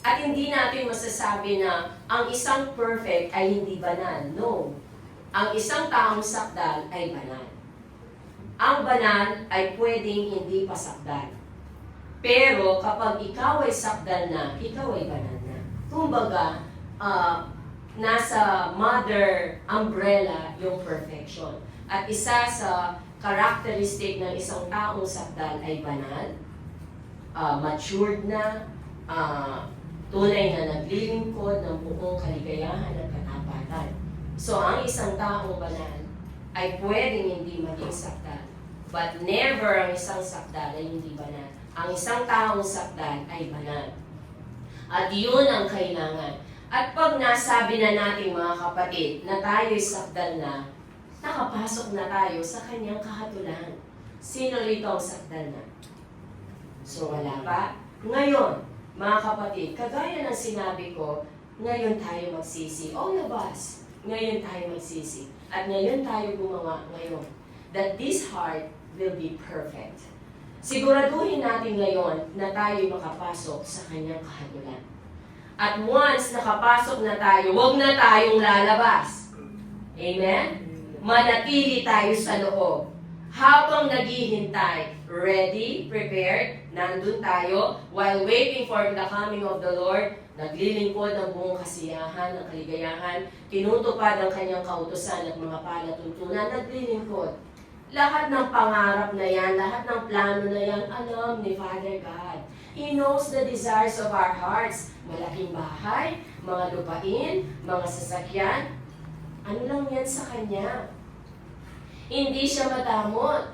At hindi natin masasabi na ang isang perfect ay hindi banal. No. Ang isang taong sakdal ay banal. Ang banal ay pwedeng hindi pa sakdal. Pero kapag ikaw ay sakdal na, ikaw ay banal na. Kumbaga, nasa mother umbrella yung perfection. At isa sa characteristic ng isang taong sakdal ay banal, matured na, tunay na naglilingkod ng buong kaligayahan at katapatan. So ang isang taong banal ay pwedeng hindi maging sakdal. But never ang isang sakdal ay hindi banal. Ang isang taong sakdal ay banal. At yun ang kailangan. At pag nasabi na natin mga kapatid na tayo'y sakdal na, nakapasok na tayo sa kanyang kahatulan. Sino rito ang sakdal na? So wala pa? Ngayon, mga kapatid, kagaya ng sinabi ko, ngayon tayo magsisi. All of us, ngayon tayo magsisi. At ngayon tayo gumawa ngayon. That this heart will be perfect. Siguraduhin natin ngayon na tayo makapasok sa kanyang kahatulan. At once nakapasok na tayo, huwag na tayong lalabas. Amen? Manatili tayo sa loob. Habang naghihintay, ready, prepared, nandun tayo, while waiting for the coming of the Lord, naglilingkod ng buong kasiyahan, ng kaligayahan, tinutupad ang kanyang kautusan at mga palatuntunan, naglilingkod. Lahat ng pangarap na yan, lahat ng plano na yan, alam ni Father God. He knows the desires of our hearts. Malaking bahay, mga lupain, mga sasakyan. Ano lang yan sa Kanya? Hindi siya madamot.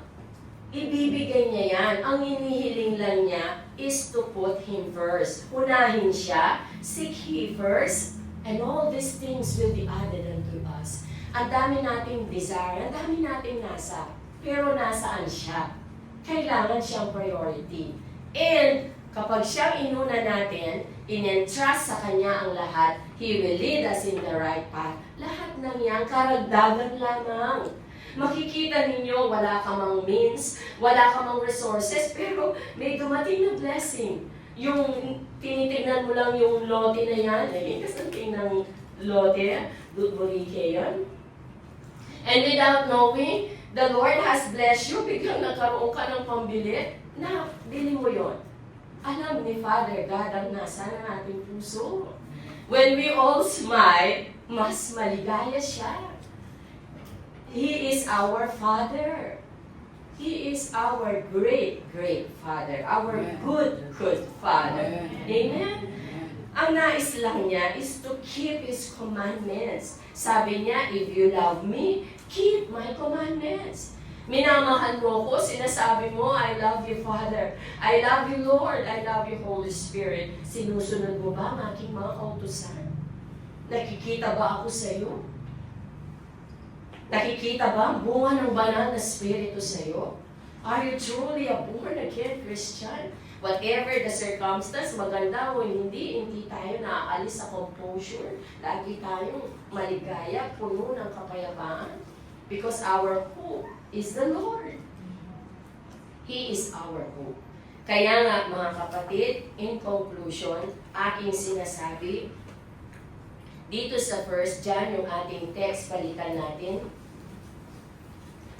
Ibibigay niya yan. Ang hinihiling lang niya is to put Him first. Unahin siya, seek He first, and all these things will be added unto us. Ang dami nating desire, ang dami nating nasa, pero nasaan siya? Kailangan siyang priority. And kapag siyang inuna natin, in-entrust sa Kanya ang lahat, He will lead us in the right path. Lahat ng yan, karagdagan lamang. Makikita ninyo, wala ka mang means, wala ka mang resources, pero may dumating na blessing. Yung tinitignan mo lang yung lote na yan, something ng lote, Dutburike yan. And without knowing, the Lord has blessed you, biglang nagkaroon ka ng pambili, na, bili mo yon. Alam ni Father God ang nasa ng ating puso. When we all smile, mas maligaya siya. He is our Father. He is our great, great Father. Our good, good Father. Amen? Ang nais lang niya is to keep His commandments. Sabi niya, if you love me, keep my commandments. Minamahal mo ko, sinasabi mo, I love you, Father. I love you, Lord. I love you, Holy Spirit. Sinusunod mo ba ang aking mga kautusan? Nakikita ba ako sa iyo? Nakikita ba ang bunga ng banal na Espiritu sa iyo? Are you truly a born-again Christian? Whatever the circumstance, maganda o hindi tayo naaalis sa composure. Lagi tayong maligaya, puno ng kapayapaan. Because our hope is the Lord. He is our hope. Kaya nga mga kapatid, in conclusion, aking sinasabi, dito sa 1 John, yung ating text, balikan natin.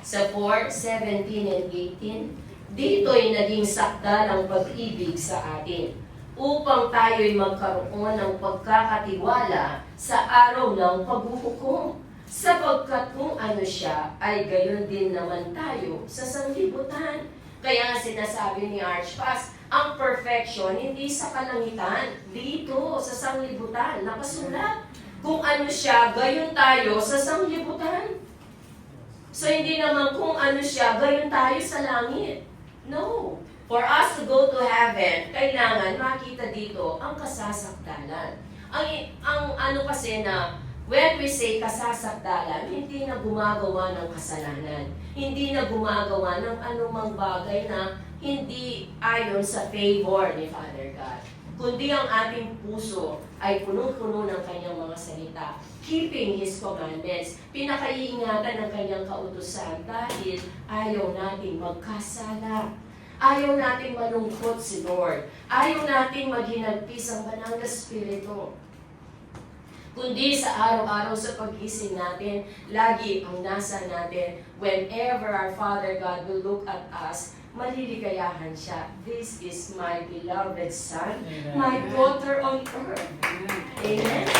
Sa 4, 17 and 18, dito'y naging sakdal ang pag-ibig sa atin, upang tayo'y magkaroon ng pagkakatiwala sa araw ng paghuhukom. Sapagkat kung ano siya, ay gayon din naman tayo sa sanglibutan. Kaya sinasabi ni Archpas, ang perfection hindi sa kalangitan, dito sa sanglibutan, nakasulat. Kung ano siya, gayon tayo sa sanglibutan. So hindi naman kung ano siya, gayon tayo sa langit. No. For us to go to heaven, kailangan makita dito ang kasasakdalan. Ang ano kasi na, when we say kasasakdalan, hindi na gumagawa ng kasalanan. Hindi na gumagawa ng anumang bagay na hindi ayon sa favor ni Father God. Kundi ang ating puso ay punong-puno ng kanyang mga salita. Keeping His commandments. Pinakaiingatan ng kanyang kautusan dahil ayaw nating magkasala. Ayaw nating malungkot si Lord. Ayaw nating maghinagpis ang banal na Espiritu. Kundi sa araw-araw sa pag-ising natin, lagi ang nasa natin, whenever our Father God will look at us, maliligayahan siya. This is my beloved Son, my daughter on earth. Amen?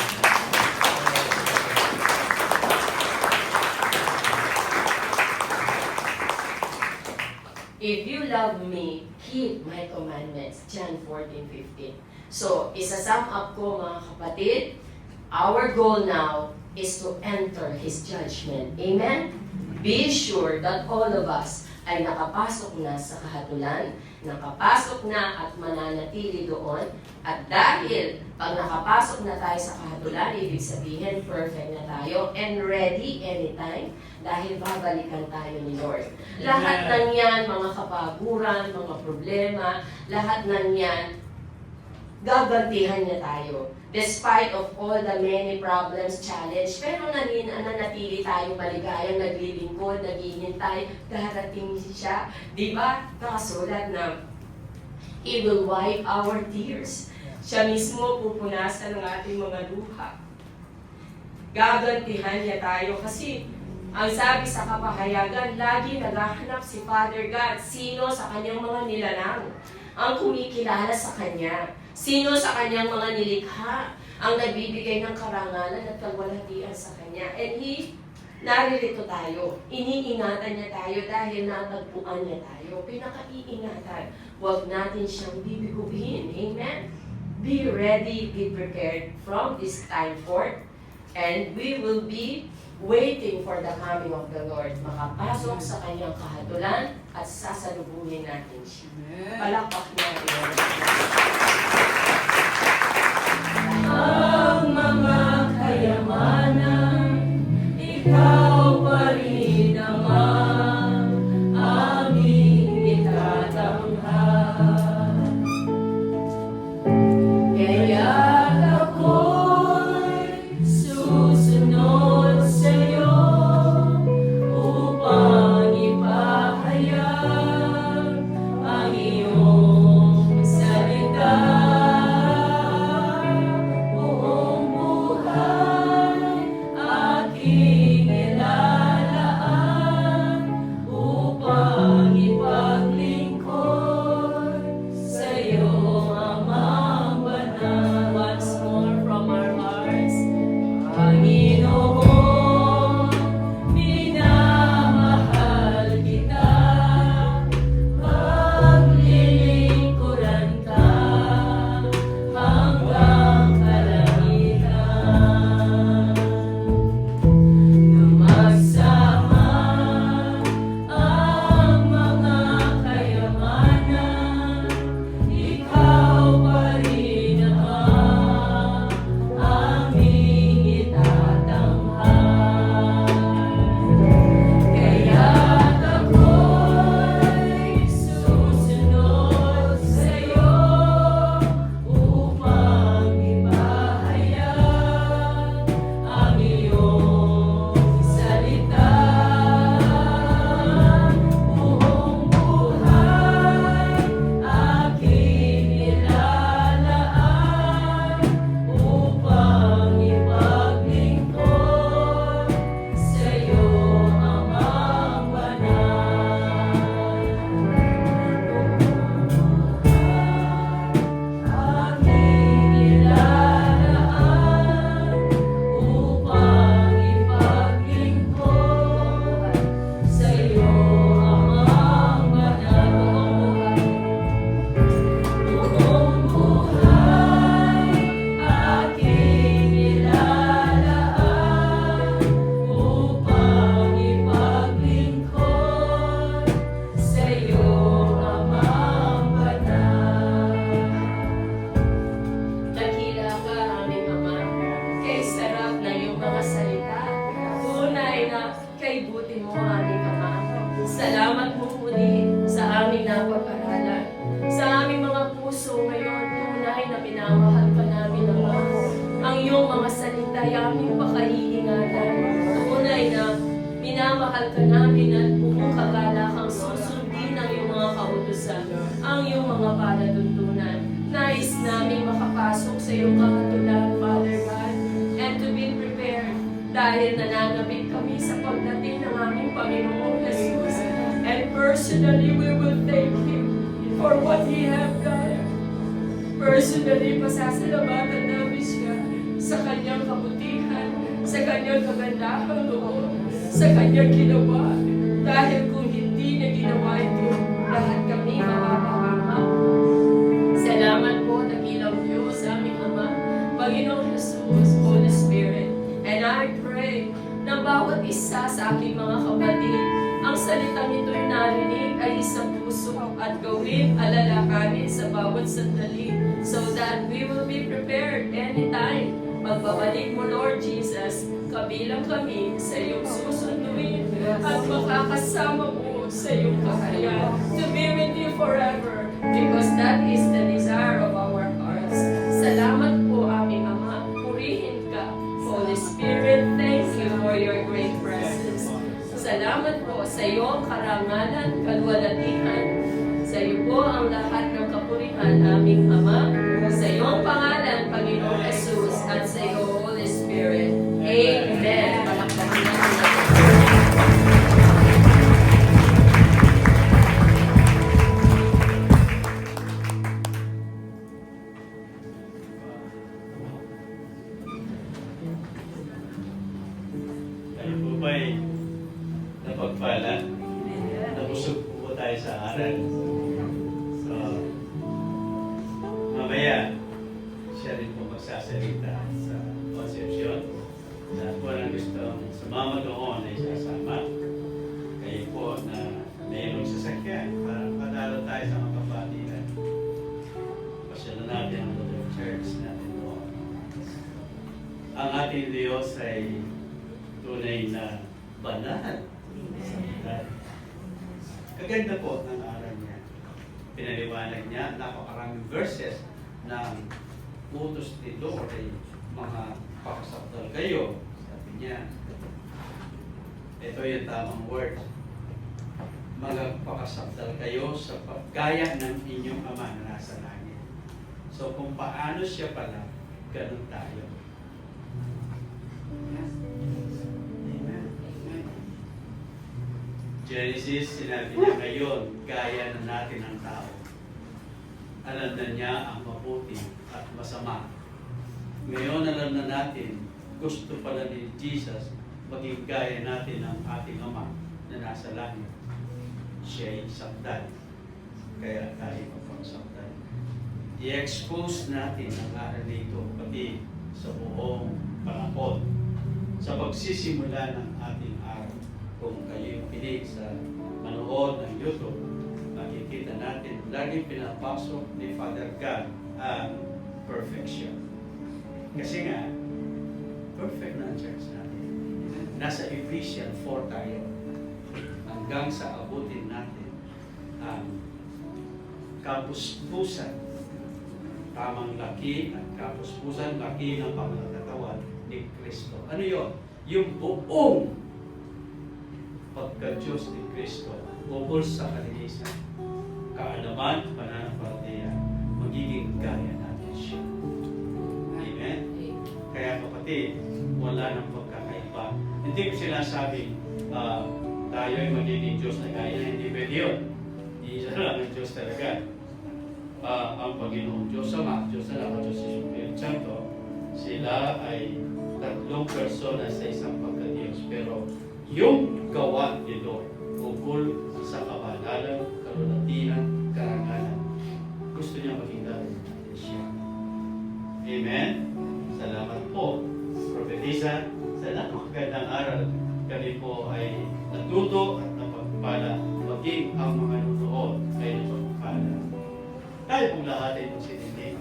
If you love me, keep my commandments. John 14:15. So, isa-sum up ko mga kapatid, our goal now is to enter His judgment. Amen? Be sure that all of us ay nakapasok na sa kahatulan, nakapasok na at mananatili doon. At dahil pag nakapasok na tayo sa kahatulan, ibig sabihin perfect na tayo and ready anytime dahil babalikan tayo ni Lord. Lahat ng yan, mga kapaguran, mga problema, lahat ng yan, gagantihan niya tayo. Despite of all the many problems, challenge, pero nanatili tayo maligayang, naglilingkod, naghihintay, darating siya. Di ba? Nakasulat na, He will wipe our tears. Siya mismo pupunasan ng ating mga luha. Gagantihan niya tayo kasi Ang sabi sa kapahayagan, lagi naghahanap si Father God. Sino sa kanyang mga nilalang ang kumikilala sa kanya? Sino sa kanyang mga nilikha ang nagbibigay ng karangalan at kagwalhatian sa kanya? And naririto tayo. Iniingatan niya tayo dahil natagpuan niya tayo. Pinakaiingatan. Huwag natin siyang bibiguhin. Amen? Be ready, be prepared from this time forth. And we will be waiting for the coming of the Lord. Makapasok sa kanyang kahatulan at sasalubungin natin siya. Palakpak natin. Ang mga kayamanan, ikaw pa rin naman aming itatanghal. Kaya't ako'y susunod sa'yo upang ipahayag ang iyong salita. Buong buhay aking ilalaan upang ipaglingkod sa'yo, Amang Banal. Once more from our hearts, Panginoon, minamahal kita, paglilingkuran ka hanggang kalangitan. Lumagsama ang mga kayamanan, ikaw pa rin naman aming itatanghal. Kaya't ako'y susunod sa'yo upang ipahayag ang iyong salita. Buong buhay aking ilalaan upang ipaglingkod sa'yo, Amang Banal. Aking ilalaan upang ipaglingkod sa'yo, Amang Banal. Buong buhay aking ilalaan upang ipaglingkod sa'yo, Amang Banal. Dakila ka, aming Ama, kay sarap na iyong mga salita. Tunay na kay buti mo, aming Ama. Salamat mo muli sa aming napag-aralan. Sa aming mga puso ngayon, tunay na minamahal ka namin, Ama. Ang iyong mga salita ay aming pakaiingatan. Tunay na minamahal ka namin at buong kagalakang susundin ang iyong mga kautusan, ang iyong mga palatuntunan. Nais namin makapasok sa iyong kahatulan, Father God, and to be prepared dahil nananabik kami sa pagdating ng aming Panginoong Jesus. And personally, we will thank Him for what He have done. Personally, pasasalamatan namin siya sa kanyang kabutihan, sa kanyang kagandahang loob, sa kanyang ginawa. Dahil kung hindi niya ginawa ito, lahat kami mapapahamak. Salamat po, dakilang Diyos, aming Ama, Panginoong Jesus, Holy Spirit. And I pray na bawat isa sa aking mga kapatid, ang salitang ito'y narinig ay isang puso at gawin alalakanin sa bawat sandali so that we will be prepared anytime. Pagbabalik mo, Lord Jesus, kabilang kami sa iyong susunduin at makakasama mo sa iyong kaharian to be with you forever because that is the desire of our hearts. Salamat po, aming Ama. Purihin ka, Holy Spirit. Thank you for your great presence. Salamat po sa iyong karangalan, kalwalatian. Sa iyo po ang lahat ng kapurihan, aming Ama. Sa iyong pangalan, Panginoong Jesus, at sa iyo, Holy Spirit. Amen. Palakpakan natin. sumama doon ay sasama. Kayo po na mayroong sasakyan para padalo tayo sa mga kapatiran. Pasyalan natin ang Lord Church natin doon. Ang ating Diyos ay tunay na banal. Kaganda po ng aral niya. Pinaliwanag niya, napakaraming verses ng utos ni Lord ay mga pakasakdal kayo. Sabi niya, ito yung tamang word. Magpakasakdal kayo sa pagkaya ng inyong Ama na nasa langit. So kung paano siya pala, ganun tayo. Amen. Genesis, sinabi niya ngayon, gaya na natin ang tao. Alam na niya ang mabuti at masama. Ngayon alam na natin, gusto pala ni Jesus maging gaya natin ng ating Ama na nasa langit. Siya ay sakdal. Kaya tayo mapagsakdal. I-expose natin ang aral nito pati sa buong panahon. Sa pagsisimula ng ating araw. Kung kayo pinig sa manood ng YouTube, makikita natin laging pinapasok ni Father God ang perfection. Kasi nga, perfect na ang church natin. Nasa Ephesians 4 tayo. Hanggang sa abutin natin ang kapuspusan. Tamang laki at kapuspusan, laki ng pangkatawan ni Kristo. Ano yun? Yung buong pagka-Diyos ni Kristo ukol sa kalinisan, kaalaman, pananampalataya, magiging gaya natin siya. Amen? Kaya kapatid, wala nang pagkakaiba. Hindi ko sinasabing tayo ay magiging Diyos na gaya. Hindi pwede yun. Isa lang ang Diyos talaga. Ang Panginoong Diyos Ama, Diyos na lang, Diyos Espiritu Santo, sila ay tatlong persona sa isang pagka-Diyos. Pero yung gawa ni Lord, ukol sa kabanalan, kalulatian, karangalan, gusto niya maging gaya natin siya. Amen? Salamat po, Propetisa. Sa napakagandang aral, kami po ay natuto at napagpala, maging ang mga nunood ay napagpala. Tayo pong lahat ay magsitindig.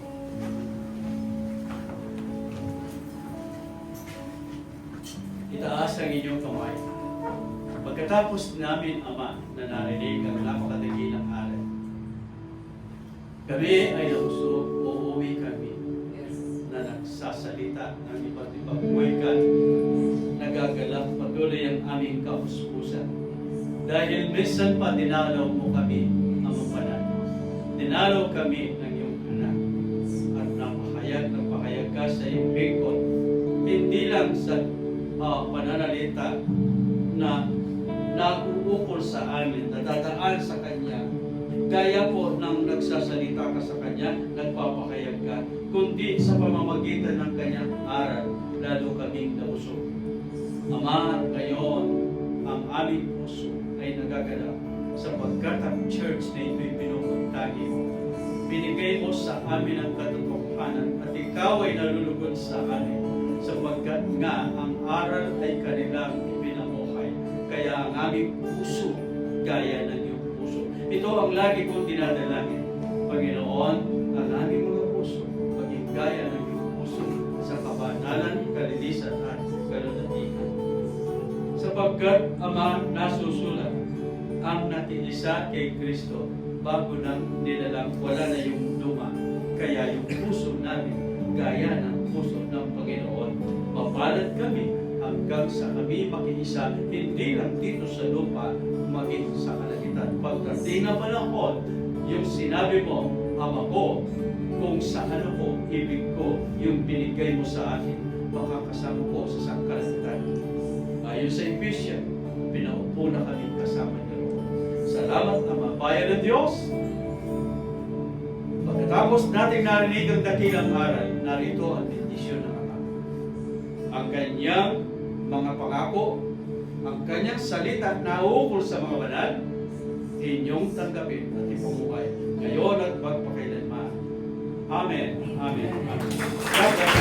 Itaas ang inyong kamay. Pagkatapos namin, Ama, na narinig ang napakadakilang aral, kami ay nausog, uuwi kami na nagsasalita ng iba't ibang wikan, nagagalak patuloy ang aming kapuspusan. Dahil minsan pa dinalaw mo kami, Amang Banal. Dinalaw kami ng iyong anak. At napahayag ka sa iyong bingkod. Hindi lang sa pananalita na nag-uukol sa amin, nadadaan sa Kanya, gaya po ng nagsasalita ka sa Kanya, nagpapahayag ka, kundi sa pamamagitan ng Kanyang aral, lalo kaming nausog. Ama, ngayon, ang aming puso ay nagagalak sapagkat ang church na ito'y pinupuntahi mo. Binigay mo sa amin ang katotohanan at ikaw ay nalulugod sa amin sapagkat nga ang aral ay kanilang ipinamuhay. Kaya ang aming puso gaya ng iyong puso. Ito ang lagi kong dinadalangin. Panginoon, ang aming mga puso maging gaya ng iyong puso sa kabanalan, kalinisan at kalulatian. Sapagkat, Ama, nasusulat ang natiisa kay Kristo bago nang nilalang wala na yung luma. Kaya yung puso namin, gaya ng puso ng Panginoon, mapalad kami hanggang sa kami makiisa, hindi lang dito sa lupa, maging sa kalangitan. Pagdating na panahon, yung sinabi mo, Ama ko, kung sa ano ko, ibig ko, yung binigay mo sa akin, makakasama ko sa sangkalangitan. Ayon sa Ephesians, pinaupo na kami kasama niyo. Salamat, Ama. Bayan ng Diyos. Pagkatapos nating narinig ang dakilang aral, narito ang bendisyon ng Ama. Ang kanyang mga pangako, ang kanyang salita na ukol sa mga banal, inyong tanggapin at ipamuhay ngayon at magpakailanman. Amen. Amen. Amen.